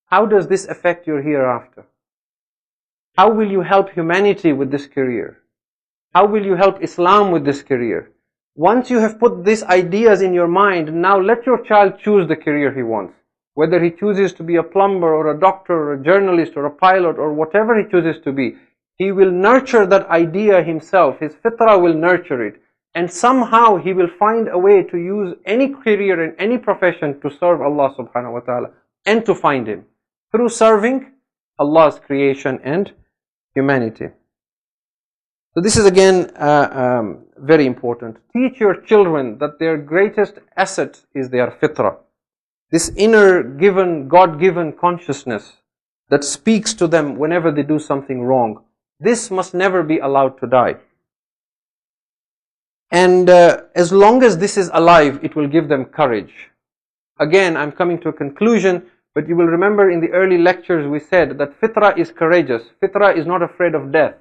how does this affect your hereafter? How will you help humanity with this career? How will you help Islam with this career? Once you have put these ideas in your mind, now let your child choose the career he wants. Whether he chooses to be a plumber or a doctor or a journalist or a pilot or whatever he chooses to be, he will nurture that idea himself. His fitrah will nurture it. And somehow he will find a way to use any career in any profession to serve Allah subhanahu wa ta'ala and to find Him through serving Allah's creation and humanity. So this is again very important. Teach your children that their greatest asset is their fitrah. This inner given, God-given consciousness that speaks to them whenever they do something wrong. This must never be allowed to die. And as long as this is alive, it will give them courage. Again, I'm coming to a conclusion, but you will remember in the early lectures we said that fitrah is courageous. Fitrah is not afraid of death.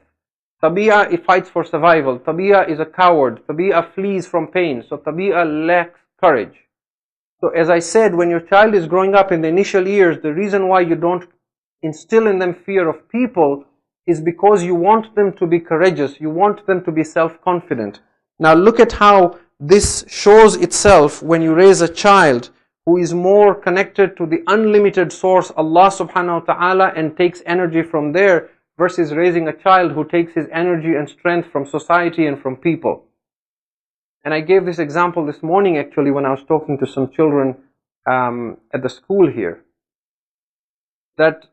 Tabi'ah, it fights for survival. Tabi'ah is a coward. Tabi'ah flees from pain. So tabi'ah lacks courage. So as I said, when your child is growing up in the initial years, the reason why you don't instill in them fear of people is because you want them to be courageous. You want them to be self-confident. Now look at how this shows itself when you raise a child who is more connected to the unlimited source, Allah subhanahu wa ta'ala, and takes energy from there, versus raising a child who takes his energy and strength from society and from people. And I gave this example this morning actually when I was talking to some children at the school here. That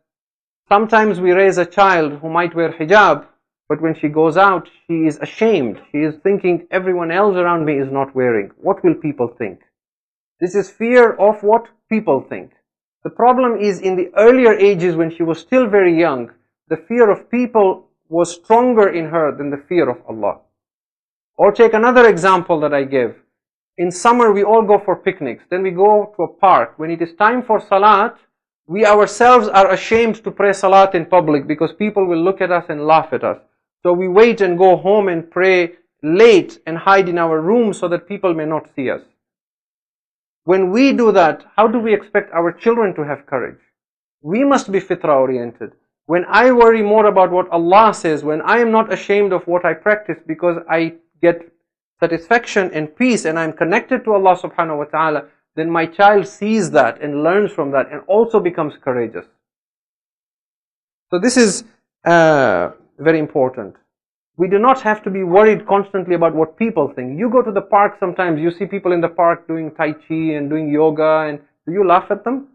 sometimes we raise a child who might wear hijab, but when she goes out, she is ashamed. She is thinking, everyone else around me is not wearing. What will people think? This is fear of what people think. The problem is in the earlier ages when she was still very young, the fear of people was stronger in her than the fear of Allah. Or take another example that I gave. In summer we all go for picnics. Then we go to a park. When it is time for salat, we ourselves are ashamed to pray salat in public because people will look at us and laugh at us. So we wait and go home and pray late and hide in our room so that people may not see us. When we do that, how do we expect our children to have courage? We must be fitrah oriented. When I worry more about what Allah says, when I am not ashamed of what I practice because I get satisfaction and peace and I'm connected to Allah subhanahu wa ta'ala, then my child sees that and learns from that and also becomes courageous. So this is very important. We do not have to be worried constantly about what people think. You go to the park sometimes, you see people in the park doing Tai Chi and doing yoga, and do you laugh at them?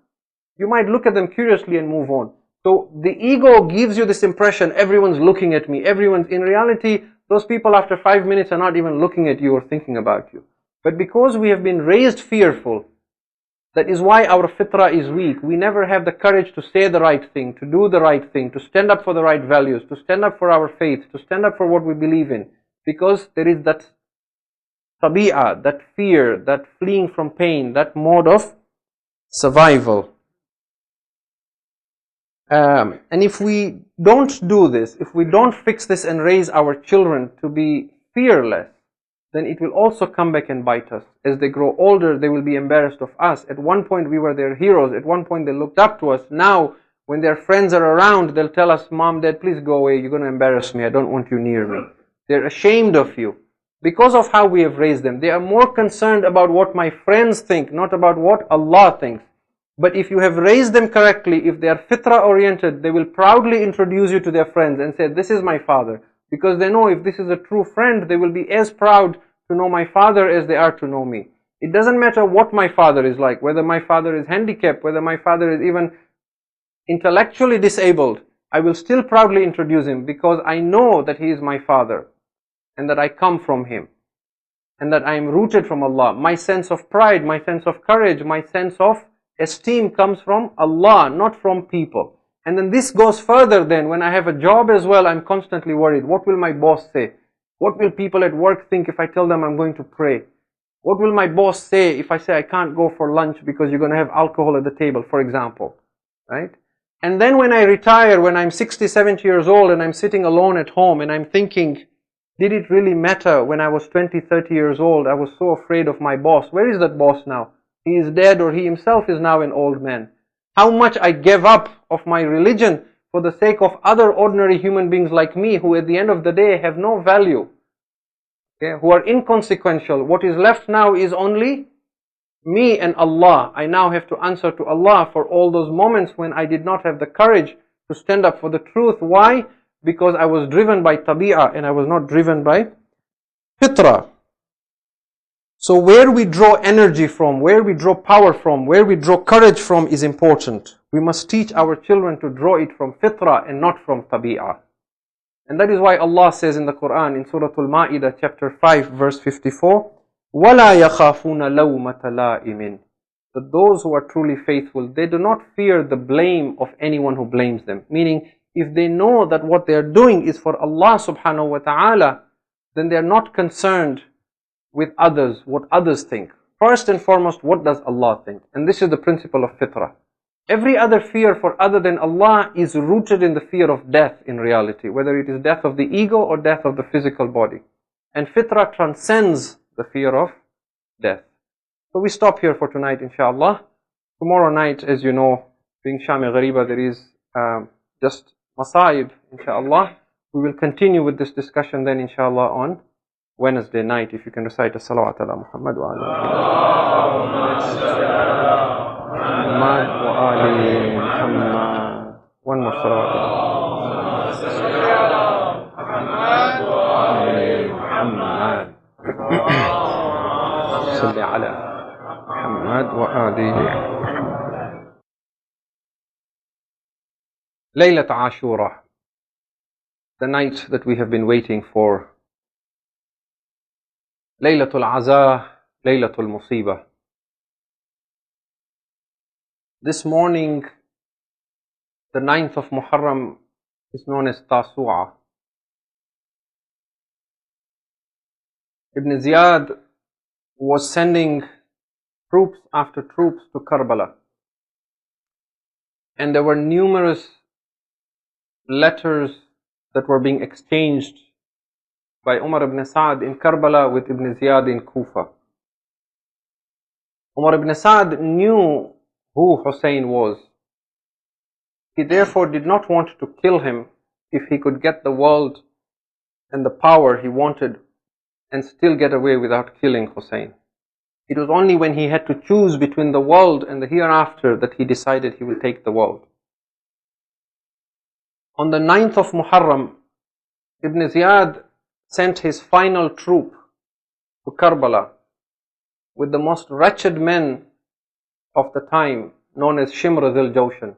You might look at them curiously and move on. So the ego gives you this impression, everyone's looking at me, in reality, those people after 5 minutes are not even looking at you or thinking about you. But because we have been raised fearful, that is why our fitrah is weak. We never have the courage to say the right thing, to do the right thing, to stand up for the right values, to stand up for our faith, to stand up for what we believe in. Because there is that tabi'ah, that fear, that fleeing from pain, that mode of survival. And if we don't do this, if we don't fix this and raise our children to be fearless, then it will also come back and bite us. As they grow older, they will be embarrassed of us. At one point we were their heroes. At one point they looked up to us. Now, when their friends are around, they'll tell us, Mom, Dad, please go away. You're going to embarrass me. I don't want you near me. They're ashamed of you. Because of how we have raised them. They are more concerned about what my friends think, not about what Allah thinks. But if you have raised them correctly, if they are fitrah oriented, they will proudly introduce you to their friends and say, this is my father. Because they know if this is a true friend, they will be as proud to know my father as they are to know me. It doesn't matter what my father is like, whether my father is handicapped, whether my father is even intellectually disabled, I will still proudly introduce him because I know that he is my father and that I come from him and that I am rooted from Allah. My sense of pride, my sense of courage, my sense of esteem comes from Allah, not from people. And then this goes further then. When I have a job as well, I'm constantly worried. What will my boss say? What will people at work think if I tell them I'm going to pray? What will my boss say if I say I can't go for lunch because you're going to have alcohol at the table, for example, right? And then when I retire, when I'm 60, 70 years old and I'm sitting alone at home and I'm thinking, did it really matter when I was 20, 30 years old? I was so afraid of my boss. Where is that boss now? He is dead, or he himself is now an old man. How much I gave up of my religion for the sake of other ordinary human beings like me, who at the end of the day have no value, okay, who are inconsequential. What is left now is only me and Allah. I now have to answer to Allah for all those moments when I did not have the courage to stand up for the truth. Why? Because I was driven by tabi'ah and I was not driven by fitrah. So where we draw energy from, where we draw power from, where we draw courage from is important. We must teach our children to draw it from fitrah and not from tabi'ah. And that is why Allah says in the Quran, in Surah Al-Ma'idah chapter 5 verse 54, وَلَا يَخَافُونَ لَوْمَةَ لَائِمٍ. That those who are truly faithful, they do not fear the blame of anyone who blames them. Meaning, if they know that what they are doing is for Allah subhanahu wa ta'ala, then they are not concerned with others, what others think. First and foremost, what does Allah think? And this is the principle of fitrah. Every other fear for other than Allah is rooted in the fear of death in reality, whether it is death of the ego or death of the physical body. And fitrah transcends the fear of death. So we stop here for tonight, inshallah. Tomorrow night, as you know, being Shami Ghariba, there is just Masaib, inshallah. We will continue with this discussion then, inshallah, on Wednesday night. If you can recite a salawat ala Muhammad wa ali Muhammad. One more salawat ala Muhammad. Salli ala Muhammad wa ali Muhammad. Laylat Ashura, the night that we have been waiting for. Laylatul Azah, Laylatul Musibah. This morning, the 9th of Muharram, is known as Tasu'ah. Ibn Ziyad was sending troops after troops to Karbala. And there were numerous letters that were being exchanged by Umar ibn Sa'd in Karbala with Ibn Ziyad in Kufa. Umar ibn Sa'd knew who Hussein was. He therefore did not want to kill him if he could get the world and the power he wanted and still get away without killing Hussein. It was only when he had to choose between the world and the hereafter that he decided he will take the world. On the 9th of Muharram, Ibn Ziyad sent his final troop to Karbala with the most wretched men of the time, known as Shimr Dhil Jawshan.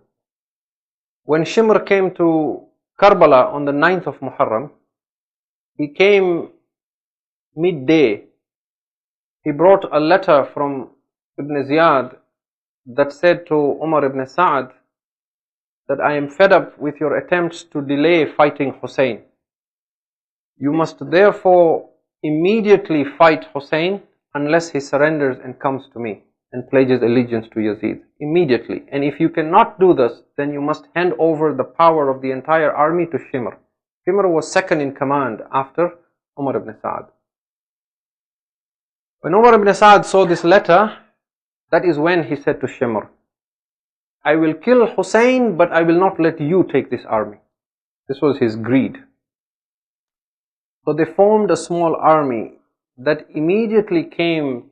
When Shimr came to Karbala on the 9th of Muharram, he came midday. He brought a letter from Ibn Ziyad that said to Umar ibn Sa'd that I am fed up with your attempts to delay fighting Hussein. You must therefore immediately fight Hussein unless he surrenders and comes to me and pledges allegiance to Yazid. Immediately. And if you cannot do this, then you must hand over the power of the entire army to Shimr. Shimr was second in command after Umar ibn Sa'd. When Umar ibn Sa'd saw this letter, that is when he said to Shimr, I will kill Hussein, but I will not let you take this army. This was his greed. So they formed a small army that immediately came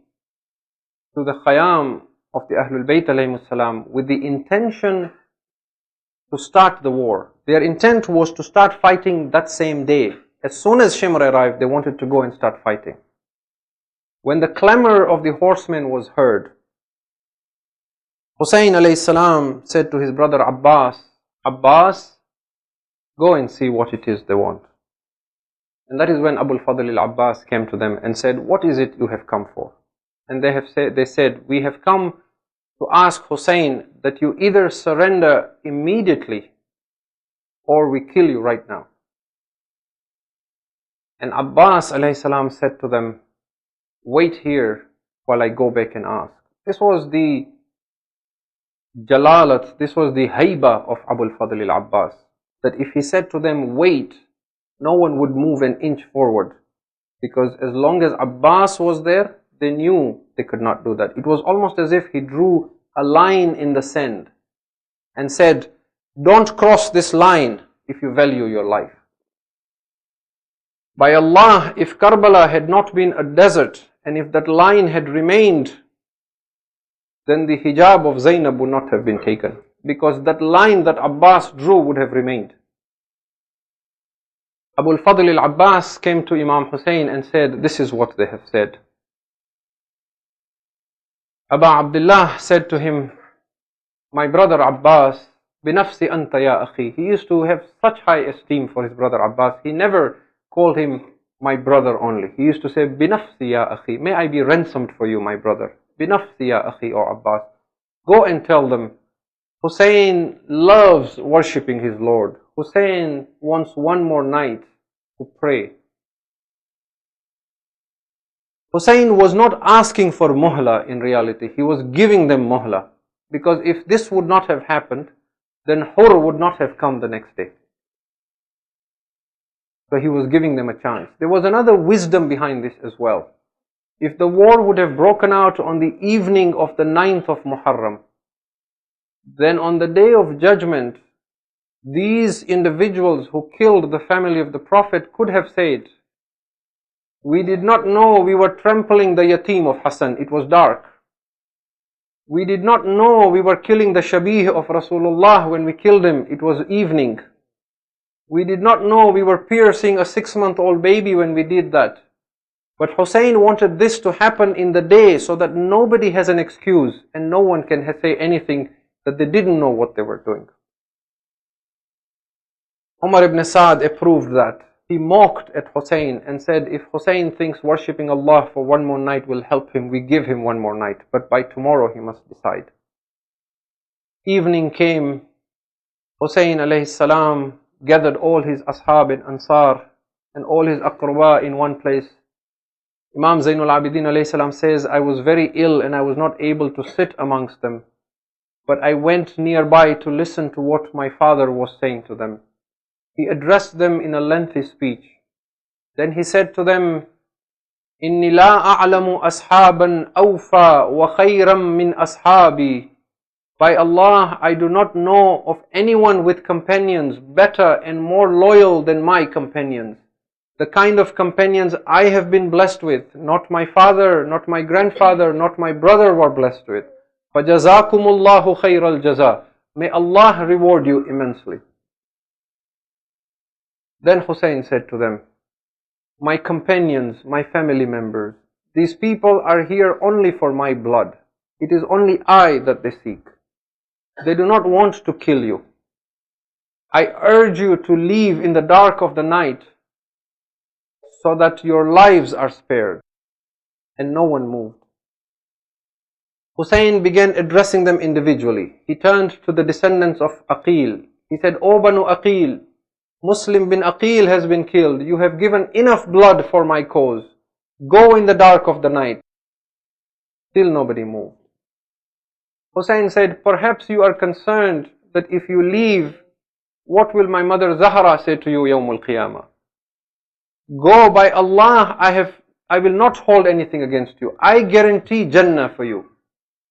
to the Khayyam of the Ahlul Bayt alayhimus salam with the intention to start the war. Their intent was to start fighting that same day. As soon as Shimr arrived, they wanted to go and start fighting. When the clamor of the horsemen was heard, Hussein alayhi salam said to his brother Abbas, Abbas, go and see what it is they want. And that is when Abu al-Fadl al-Abbas came to them and said, what is it you have come for? And they said, we have come to ask Hussein that you either surrender immediately or we kill you right now. And Abbas alayhi salam said to them, wait here while I go back and ask. This was the jalalat, this was the haiba of Abul Fadl al-Abbas, that if he said to them, wait, no one would move an inch forward, because as long as Abbas was there, they knew they could not do that. It was almost as if he drew a line in the sand and said, don't cross this line if you value your life. By Allah, if Karbala had not been a desert and if that line had remained, then the hijab of Zainab would not have been taken, because that line that Abbas drew would have remained. Abul Fadl al-Abbas came to Imam Hussein and said, this is what they have said. Aba Abdullah said to him, my brother Abbas, binafsi anta ya akhi. He used to have such high esteem for his brother Abbas. He never called him my brother only. He used to say, binafsi ya akhi. May I be ransomed for you, my brother. Binafsi ya akhi, O Abbas. Go and tell them, Hussein loves worshipping his Lord. Hussein wants one more night to pray. Hussein was not asking for muhla in reality. He was giving them muhla. Because if this would not have happened, then Hur would not have come the next day. So he was giving them a chance. There was another wisdom behind this as well. If the war would have broken out on the evening of the 9th of Muharram, then on the day of judgment, these individuals who killed the family of the Prophet could have said, we did not know we were trampling the yatim of Hassan. It was dark. We did not know we were killing the Shabih of Rasulullah when we killed him. It was evening. We did not know we were piercing a 6-month-old baby when we did that. But Hussein wanted this to happen in the day so that nobody has an excuse and no one can say anything that they didn't know what they were doing. Umar ibn Sa'd approved that. He mocked at Hussein and said, if Hussein thinks worshipping Allah for one more night will help him, we give him one more night. But by tomorrow he must decide. Evening came. Hussein alayhi salam gathered all his ashab and ansar and all his aqraba in one place. Imam Zainul Abidin alayhi salam says, I was very ill and I was not able to sit amongst them. But I went nearby to listen to what my father was saying to them. He addressed them in a lengthy speech. Then he said to them, إِنِّي لَا أَعْلَمُ أَصْحَابًا أَوْفَى وَخَيْرًا مِّنْ أَصْحَابِي. By Allah, I do not know of anyone with companions better and more loyal than my companions. The kind of companions I have been blessed with, not my father, not my grandfather, not my brother were blessed with. فَجَزَاكُمُ اللَّهُ خَيْرَ الْجَزَاءِ. May Allah reward you immensely. Then Hussein said to them, my companions, my family members, these people are here only for my blood. It is only I that they seek. They do not want to kill you. I urge you to leave in the dark of the night so that your lives are spared. And no one moved. Hussein began addressing them individually. He turned to the descendants of Aqil. He said, O Banu Aqil, Muslim bin Aqil has been killed. You have given enough blood for my cause. Go in the dark of the night. Still nobody moved. Hussein said, perhaps you are concerned that if you leave, what will my mother Zahra say to you Yawmul Qiyamah? Go, by Allah, I will not hold anything against you. I guarantee Jannah for you.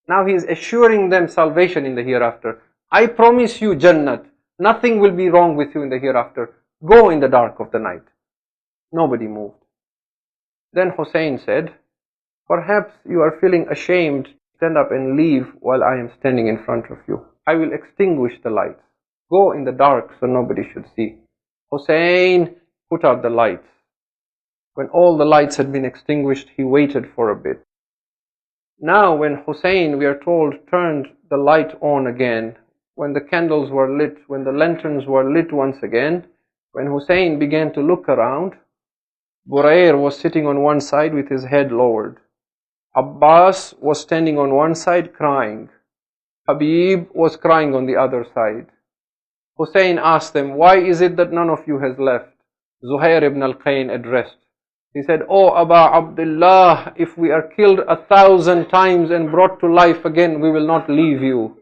Now he is assuring them salvation in the hereafter. I promise you Jannat. Nothing will be wrong with you in the hereafter. Go in the dark of the night. Nobody moved. Then Hussein said, perhaps you are feeling ashamed. Stand up and leave while I am standing in front of you. I will extinguish the lights. Go in the dark so nobody should see. Hussein put out the lights. When all the lights had been extinguished, he waited for a bit. Now when Hussein, we are told, turned the light on again, when the candles were lit, when the lanterns were lit once again, when Hussein began to look around, Burair was sitting on one side with his head lowered. Abbas was standing on one side crying. Habib was crying on the other side. Hussein asked them, why is it that none of you has left? Zuhair ibn al-Qayn addressed. He said, "O Aba Abdullah, if we are killed 1,000 times and brought to life again, we will not leave you."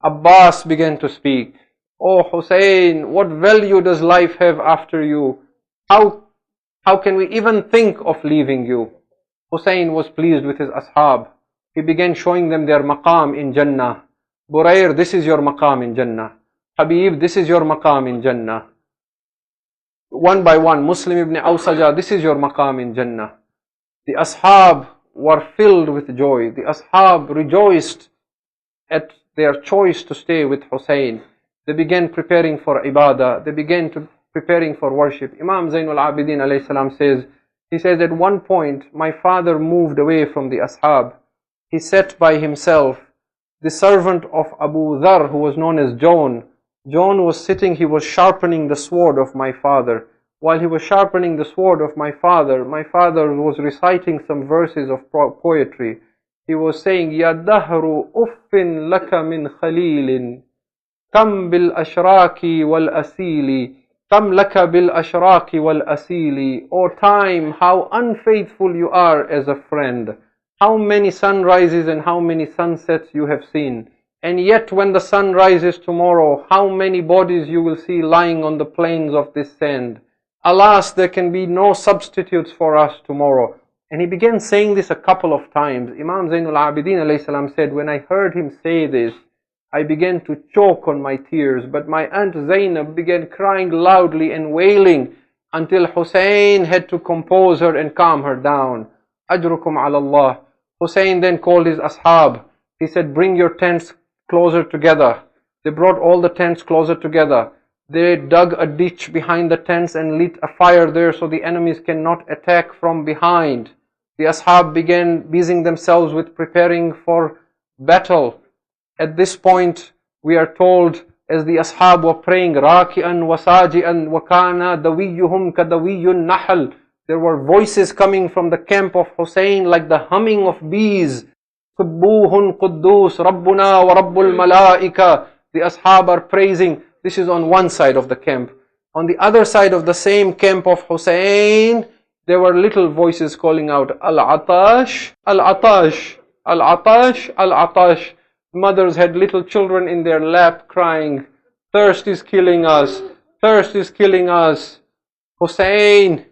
Abbas began to speak. "O Hussein, what value does life have after you? How can we even think of leaving you?" Hussein was pleased with his ashab. He began showing them their maqam in Jannah. Burair, this is your maqam in Jannah. Habib, this is your maqam in Jannah. One by one, Muslim ibn Awsaja, this is your maqam in Jannah. The ashab were filled with joy. The ashab rejoiced at their choice to stay with Hussein. They began preparing for ibadah. They began preparing for worship. Imam Zainul Abidin alayhi salam says, he says, at one point, my father moved away from the ashab. He sat by himself. The servant of Abu Dhar, who was known as John was sitting, he was sharpening the sword of my father. While he was sharpening the sword of my father was reciting some verses of poetry. He was saying, Ya dahru uffin laka min khalilin, kam bil ashraki wal asili, kam laka bil ashraki wal asili. O time, how unfaithful you are as a friend. How many sunrises and how many sunsets you have seen. And yet when the sun rises tomorrow, how many bodies you will see lying on the plains of this sand. Alas, there can be no substitutes for us tomorrow. And he began saying this a couple of times. Imam Zainul Abidin alayhi salam said, when I heard him say this, I began to choke on my tears. But my aunt Zainab began crying loudly and wailing until Hussein had to compose her and calm her down. Ajrukum ala Allah. Hussein then called his ashab. He said, bring your tents closer together. They brought all the tents closer together. They dug a ditch behind the tents and lit a fire there so the enemies cannot attack from behind. The ashab began busying themselves with preparing for battle. At this point, we are told, as the ashab were praying, Raki'an wa saji'an wa kana dawiyuhum ka dawiyun nahl. There were voices coming from the camp of Hussein like the humming of bees. Subbuhun Quddus Rabbuna wa Rabbul Malaika. The ashab are praising. This is on one side of the camp. On the other side of the same camp of Hussein, there were little voices calling out, Al-Atash, Al-Atash, Al-Atash, Al-Atash. Mothers had little children in their lap crying, thirst is killing us, thirst is killing us. Hussein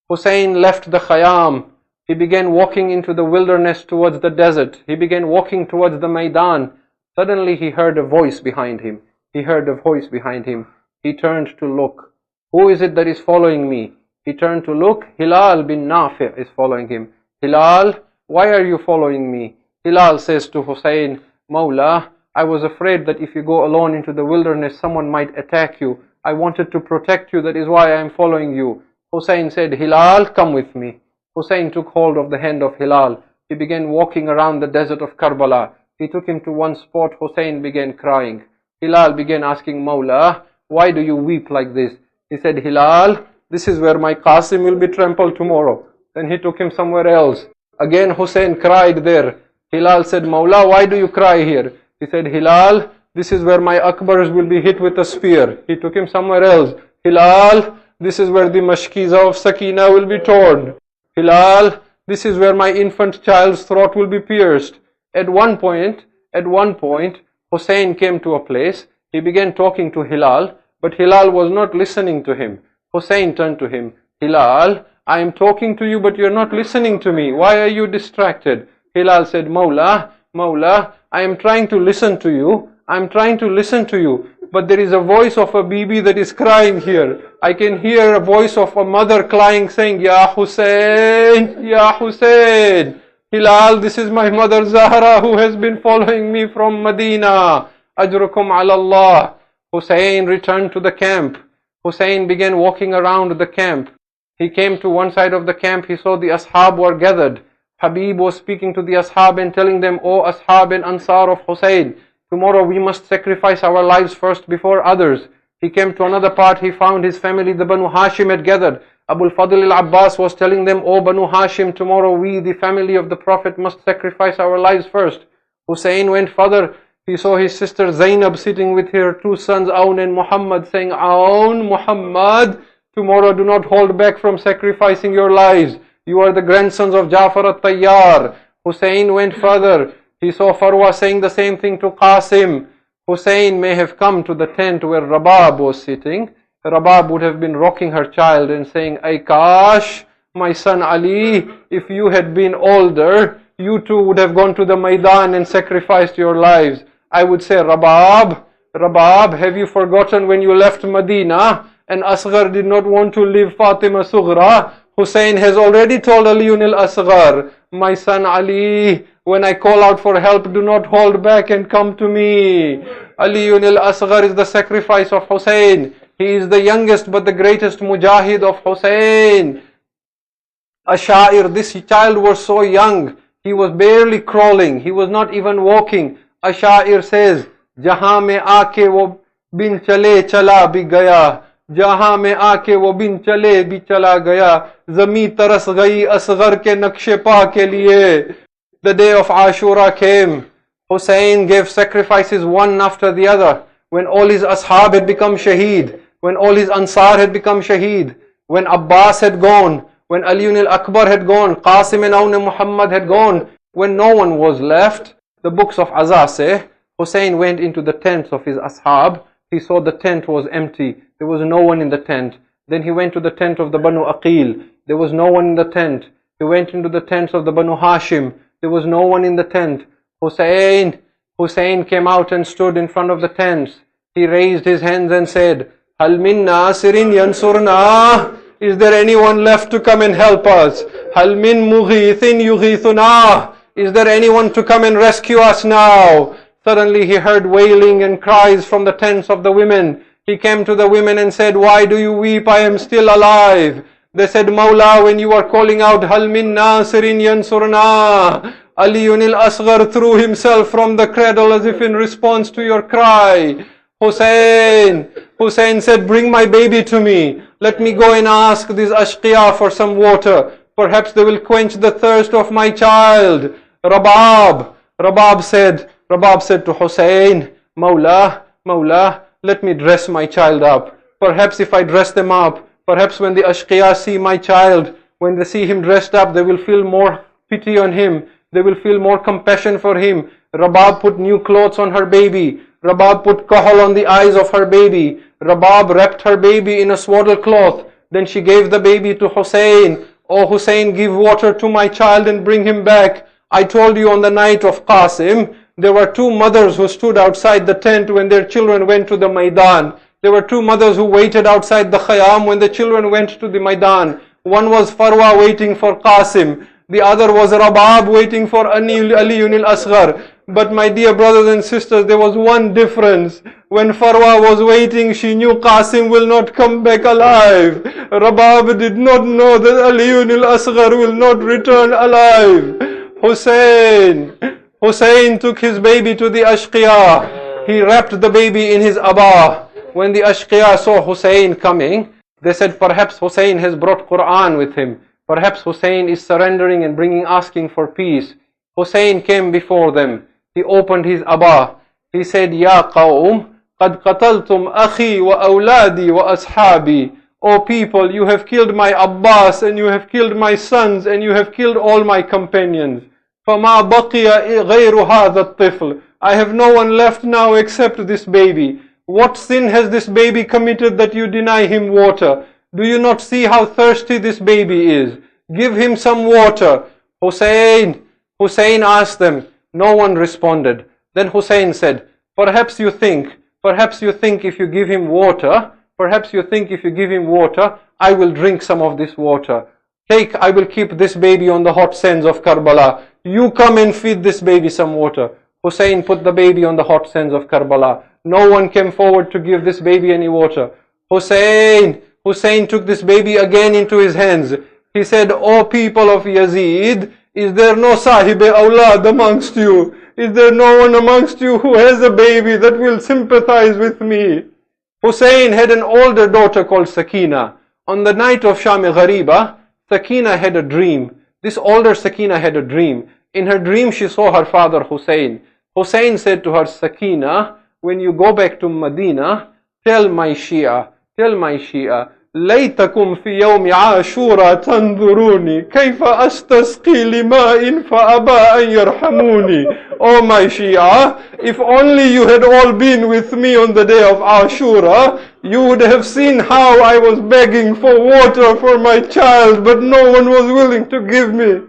left the Khayyam. He began walking into the wilderness towards the desert. He began walking towards the Maidan. Suddenly he heard a voice behind him. He heard a voice behind him. He turned to look. Who is it that is following me? He turned to look. Hilal bin Nafi' is following him. Hilal, why are you following me? Hilal says to Hussein, Mawla, I was afraid that if you go alone into the wilderness, someone might attack you. I wanted to protect you. That is why I am following you. Hussein said, Hilal, come with me. Hussein took hold of the hand of Hilal. He began walking around the desert of Karbala. He took him to one spot. Hussein began crying. Hilal began asking, Mawla, why do you weep like this? He said, Hilal, this is where my Qasim will be trampled tomorrow. Then he took him somewhere else. Again Hussein cried there. Hilal said, Mawla, why do you cry here? He said, Hilal, this is where my Akbars will be hit with a spear. He took him somewhere else. Hilal, this is where the mashkiza of Sakina will be torn. Hilal, this is where my infant child's throat will be pierced. At one point, Hussein came to a place. He began talking to Hilal, but Hilal was not listening to him. Hussein turned to him. Hilal, I am talking to you, but you are not listening to me. Why are you distracted? Hilal said, Mawla, I am trying to listen to you. I am trying to listen to you. But there is a voice of a bibi that is crying here. I can hear a voice of a mother crying, saying, Ya Hussein, Ya Hussein. Hilal, this is my mother Zahra who has been following me from Medina. Ajrukum ala Allah. Hussein returned to the camp. Hussein began walking around the camp. He came to one side of the camp. He saw the ashab were gathered. Habib was speaking to the ashab and telling them, O ashab and ansar of Hussein, tomorrow we must sacrifice our lives first before others. He came to another part. He found his family, the Banu Hashim, had gathered. Abul Fadl al-Abbas was telling them, O Banu Hashim, tomorrow we, the family of the Prophet, must sacrifice our lives first. Hussein went further. He saw his sister Zainab sitting with her two sons, Aun and Muhammad, saying, Aun, Muhammad, tomorrow do not hold back from sacrificing your lives. You are the grandsons of Jafar al-Tayyar. Hussein went further. He saw Farwa saying the same thing to Qasim. Hussein may have come to the tent where Rabab was sitting. Rabab would have been rocking her child and saying, Ay Kash, my son Ali, if you had been older, you too would have gone to the Maidan and sacrificed your lives. I would say, Rabab, have you forgotten when you left Medina and Asghar did not want to leave Fatima Sughra? Hussein has already told Aliyun al-Asghar, my son Ali, when I call out for help, do not hold back and come to me. Aliyun al-Asghar is the sacrifice of Hussein. He is the youngest but the greatest mujahid of Hussein. Ashair, this child was so young, he was barely crawling, he was not even walking. Ashair says, Jahan mein aake wo bin chale chala bhi gaya. Jahan mein aake wo bin chale bhi chala gaya. Zami taras gayi asghar ke naqshe pa ke liye. The day of Ashura came. Hussein gave sacrifices one after the other. When all his ashab had become shaheed, when all his ansar had become shaheed, when Abbas had gone, when Aliyun al-Akbar had gone, Qasim and Aun and Muhammad had gone, when no one was left, the books of Azah say, Hussein went into the tents of his ashab. He saw the tent was empty. There was no one in the tent. Then he went to the tent of the Banu Aqil. There was no one in the tent. He went into the tents of the Banu Hashim. There was no one in the tent. Hussein came out and stood in front of the tents. He raised his hands and said, Hal min nasirin yansurna? Is there anyone left to come and help us? Hal min mughithin yughithuna? Is there anyone to come and rescue us now? Suddenly he heard wailing and cries from the tents of the women. He came to the women and said, Why do you weep? I am still alive. They said, Mawla, when you are calling out, Hal min nasirin yansurna? Aliyun al-Asghar threw himself from the cradle as if in response to your cry. Hussein said, Bring my baby to me. Let me go and ask these ashqiya for some water. Perhaps they will quench the thirst of my child. Rabab said to Hussein, Mawla, let me dress my child up. Perhaps if I dress them up, perhaps when the ashqiya see my child, when they see him dressed up, they will feel more pity on him. They will feel more compassion for him. Rabab put new clothes on her baby. Rabab put kahal on the eyes of her baby. Rabab wrapped her baby in a swaddle cloth. Then she gave the baby to Hussein. Oh Hussein, give water to my child and bring him back. I told you on the night of Qasim, there were two mothers who stood outside the tent when their children went to the Maidan. There were two mothers who waited outside the Khayyam when the children went to the Maidan. One was Farwa waiting for Qasim. The other was Rabab waiting for Aliyun al-Asghar. But my dear brothers and sisters, there was one difference. When Farwa was waiting, she knew Qasim will not come back alive. Rabab did not know that Aliyun al-Asghar will not return alive. Hussein took his baby to the ashqiya. He wrapped the baby in his abba. When the ashqiya saw Hussein coming, they said, perhaps Hussein has brought Quran with him. Perhaps Hussein is surrendering and asking for peace. Hussein came before them. He opened his abba. He said, Ya qawm, qad qataltum akhi wa awladi wa ashabi. O people, you have killed my Abbas and you have killed my sons and you have killed all my companions. فَمَا بَقِيَ غَيْرُ هَذَا الطِّفْلِ. I have no one left now except this baby. What sin has this baby committed that you deny him water? Do you not see how thirsty this baby is? Give him some water. Hussein asked them. No one responded. Then Hussein said, perhaps you think if you give him water, I will drink some of this water. I will keep this baby on the hot sands of Karbala. You come and feed this baby some water. Hussein put the baby on the hot sands of Karbala. No one came forward to give this baby any water. Hussein took this baby again into his hands. He said, O people of Yazid, is there no sahibe awlad amongst you? Is there no one amongst you who has a baby that will sympathize with me? Hussein had an older daughter called Sakina. On the night of Sham-e Ghariba, Sakina had a dream. This older Sakina had a dream. In her dream she saw her father Hussein. Hussein said to her, Sakina, when you go back to Medina, tell my Shia, ليتكم في يوم عاشوراء تنظروني كيف أستسقي لماء فأبى أن يرحموني. Oh my Shia, if only you had all been with me on the day of Ashura, you would have seen how I was begging for water for my child, but no one was willing to give me.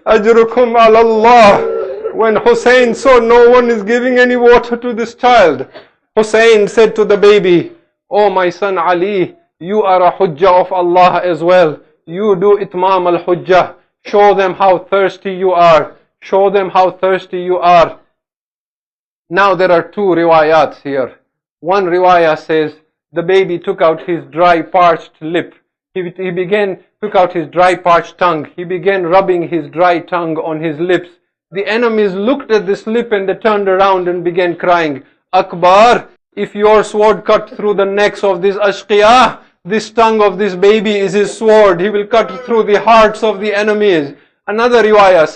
Ajrukum ala Allah. When Hussein saw no one is giving any water to this child, Hussein said to the baby, oh my son Ali, you are a hujjah of Allah as well. You do itmam al-hujjah. Show them how thirsty you are. Show them how thirsty you are. Now there are two riwayats here. One riwayah says the baby took out his dry parched lip. He took out his dry parched tongue. He began rubbing his dry tongue on his lips. The enemies looked at this lip and they turned around and began crying, Akbar, if your sword cut through the necks of these ashqiyah, this tongue of this baby is his sword. He will cut through the hearts of the enemies. Another riwayah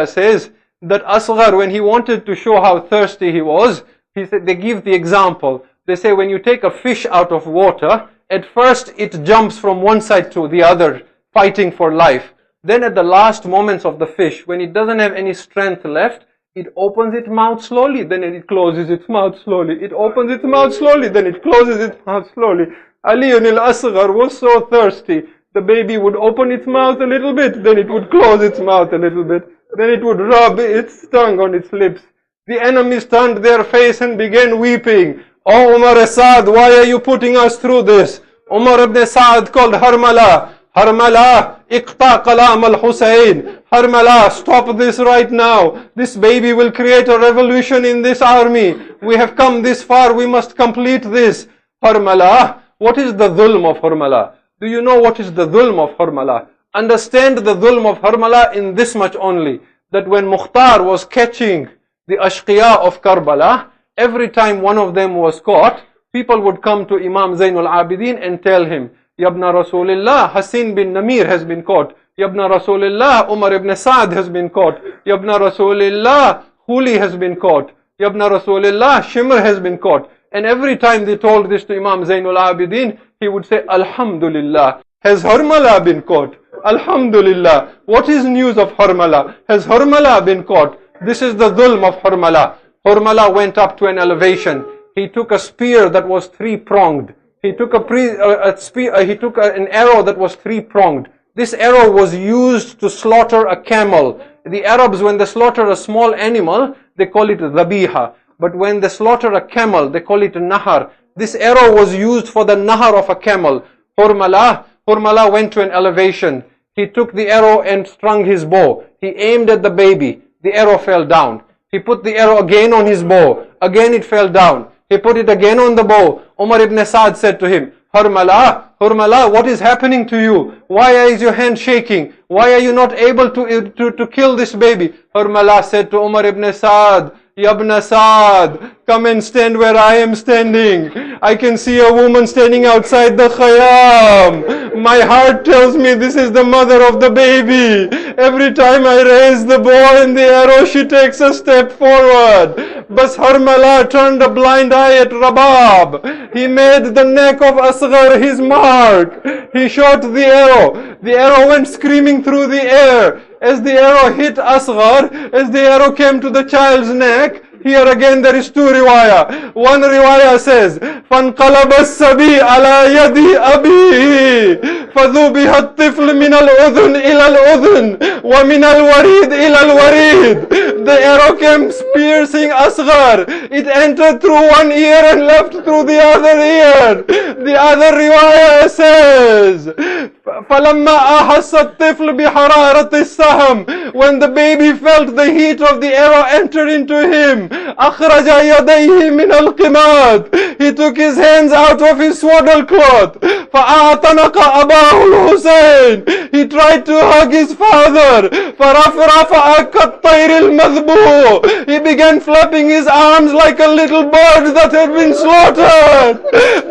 says that Asghar, when he wanted to show how thirsty he was, they give the example. They say when you take a fish out of water, at first it jumps from one side to the other, fighting for life. Then at the last moments of the fish, when it doesn't have any strength left, it opens its mouth slowly, then it closes its mouth slowly. It opens its mouth slowly, then it closes its mouth slowly. Ali al-Asghar was so thirsty. The baby would open its mouth a little bit, then it would close its mouth a little bit. Then it would rub its tongue on its lips. The enemies turned their face and began weeping. Oh Umar Asad, why are you putting us through this? Umar ibn Sa'd called Harmala. Harmala, iqta kalam al-Hussein. Harmala, stop this right now. This baby will create a revolution in this army. We have come this far, we must complete this. Harmala, what is the dhulm of Harmala? Do you know what is the dhulm of Harmala? Understand the dhulm of Harmala in this much only, that when Mukhtar was catching the ashqiya of Karbala, every time one of them was caught, people would come to Imam Zainul Abidin and tell him, Yabna Rasulullah, Hasin bin Namir has been caught. Yabna Rasulullah, Umar ibn Sa'd has been caught. Yabna Rasulullah, Khuli has been caught. Yabna Rasulullah, Shimr has been caught. And every time they told this to Imam Zainul Abidin, he would say, Alhamdulillah, has Harmala been caught? Alhamdulillah, what is news of Harmala? Has Harmala been caught? This is the dhulm of Harmala. Harmala went up to an elevation. He took a spear that was three-pronged. He took an arrow that was three-pronged. This arrow was used to slaughter a camel. The Arabs, when they slaughter a small animal, they call it dhabiha. But when they slaughter a camel, they call it nahar. This arrow was used for the nahar of a camel. Harmala went to an elevation. He took the arrow and strung his bow. He aimed at the baby. The arrow fell down. He put the arrow again on his bow. Again it fell down. He put it again on the bow. Umar ibn Sa'd said to him, Harmala, what is happening to you? Why is your hand shaking? Why are you not able to kill this baby? Harmala said to Umar ibn Sa'd, Yabna Sa'd, come and stand where I am standing. I can see a woman standing outside the Khayyam. My heart tells me this is the mother of the baby. Every time I raise the bow and the arrow, she takes a step forward. But Harmala turned a blind eye at Rabab. He made the neck of Asghar his mark. He shot the arrow. The arrow went screaming through the air. As the arrow hit Asghar, as the arrow came to the child's neck, here again there is two riwayah. One riwayah says, فَانْقَلَبَ السَّبِي عَلَى يَدِ أَبِيهِ فَذُبِحَ الطِّفْلُ مِنَ الْأُذُنِ إِلَى الْأُذُنِ وَمِنَ الْوَرِيدِ إِلَى الْوَرِيدِ. The arrow came piercing Asghar. It entered through one ear and left through the other ear. The other riwayah says, فَلَمَّا أَحَسَّ الطِّفْلُ بِحَرَارَةِ السَّهَمِ. When the baby felt the heat of the arrow enter into him, أَخْرَجَ يَدَيْهِ مِنَ الْقِمَادِ. He took his hands out of his swaddle cloth. فَأَعْتَنَقَ أَبَاهُ الْحُسَيْنِ. He tried to hug his father. فَرَفْرَفَ كَالطَّيْرِ الْمَذْبُوحِ. He began flapping his arms like a little bird that had been slaughtered.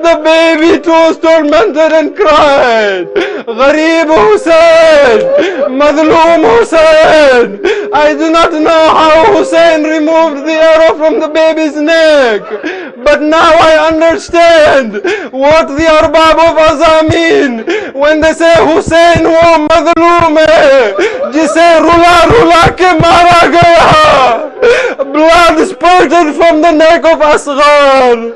The baby too was tormented and cried, غريب Hussein, Madloom Hussein. Hussein! I do not know how Hussein removed the arrow from the baby's neck, but now I understand what the Arbab of Azza mean when they say Hussein wo madloom hai, jise rula rula ke mara gaya. Blood spurted from the neck of Asghar.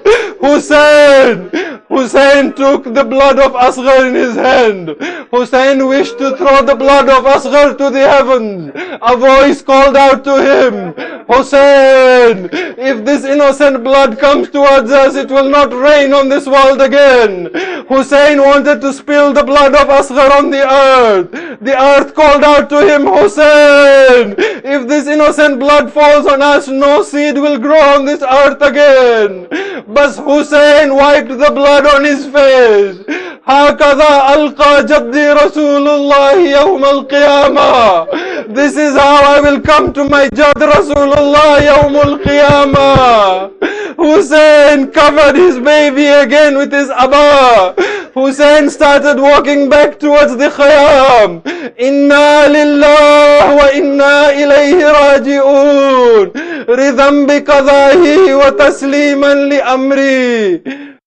Hussein took the blood of Asghar in his hand. Hussein wished to throw the blood of Asghar to the heavens. A voice called out to him, Hussein, if this innocent blood comes towards us, it will not rain on this world again. Hussein wanted to spill the blood of Asghar on the earth. The earth called out to him, Hussein, if this innocent blood falls on us, no seed will grow on this earth again. But Hussein wiped the blood on his face. هكذا ألقى جدي رسول الله يوم القيامة. This is how I will come to my Jad Rasulullah يوم القيامة. Hussein covered his baby again with his abba. Hussein started walking back towards the Khayyam. Inna lillah wa inna ilayhi raji'un. Ridham bi qadahi wa tasliman li amri.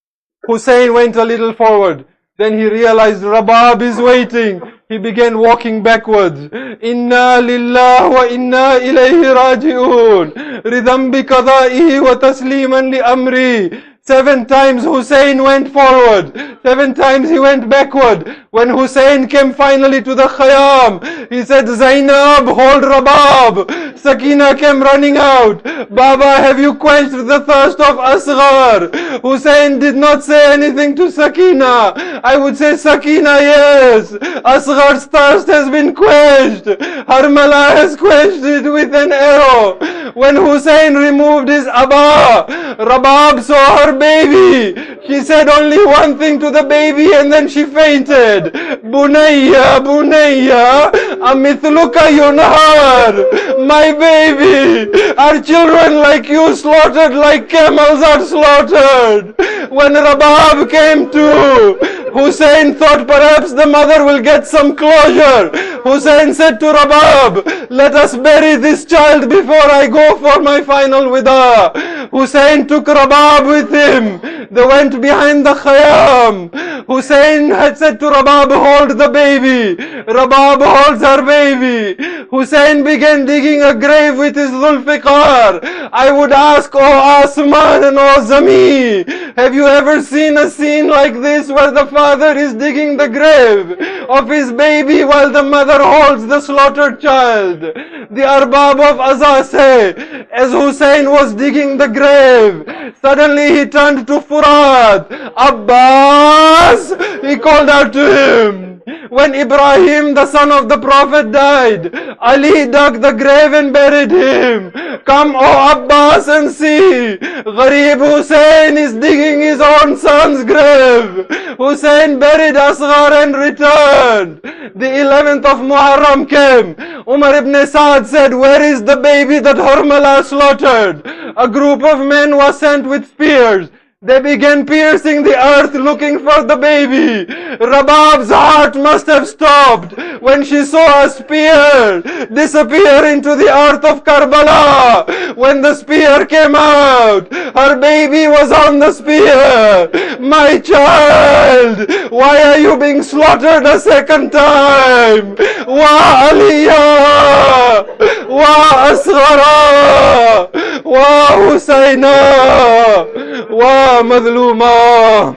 Hussein went a little forward. Then he realized Rabab is waiting. He began walking backwards. Inna lillah wa inna ilayhi raji'un. Ridham bi qada'ihi wa tasliman li amri. 7 times Hussein went forward. 7 times he went backward. When Hussein came finally to the Khayyam, he said, Zainab, hold Rabab. Sakina came running out. Baba, have you quenched the thirst of Asghar? Hussein did not say anything to Sakina. I would say, Sakina, yes. Asghar's thirst has been quenched. Harmala has quenched it with an arrow. When Hussein removed his abba, Rabab saw her baby. She said only one thing to the baby and then she fainted. Bunayya, Bunayya, Amithluka Yunhar. My baby, are children like you slaughtered like camels are slaughtered? When Rabab came to, Hussein thought perhaps the mother will get some closure. Hussein said to Rabab, let us bury this child before I go for my final wida. Hussein took Rabab with him. They went behind the Khayyam. Hussein had said to Rabab, hold the baby. Rabab holds her baby. Hussein began digging a grave with his Zulfiqar. I would ask, oh Asman and oh Zami, have you ever seen a scene like this where the father is digging the grave of his baby while the mother holds the slaughtered child? The Arbab of Azza say, as Hussein was digging the grave, suddenly he turned to Furat. Abbas, he called out to him. When Ibrahim, the son of the Prophet, died, Ali dug the grave and buried him. Come, O Abbas, and see. Gharib Hussein is digging his own son's grave. Hussein buried Asghar and returned. The 11th of Muharram came. Umar ibn Saad said, where is the baby that Harmala slaughtered? A group of men was sent with spears. They began piercing the earth looking for the baby. Rabab's heart must have stopped when she saw a spear disappear into the earth of Karbala. When the spear came out, her baby was on the spear. My child, why are you being slaughtered a second time? Wa Aliyah, wa Asghara, wa Husayna, wa مظلومة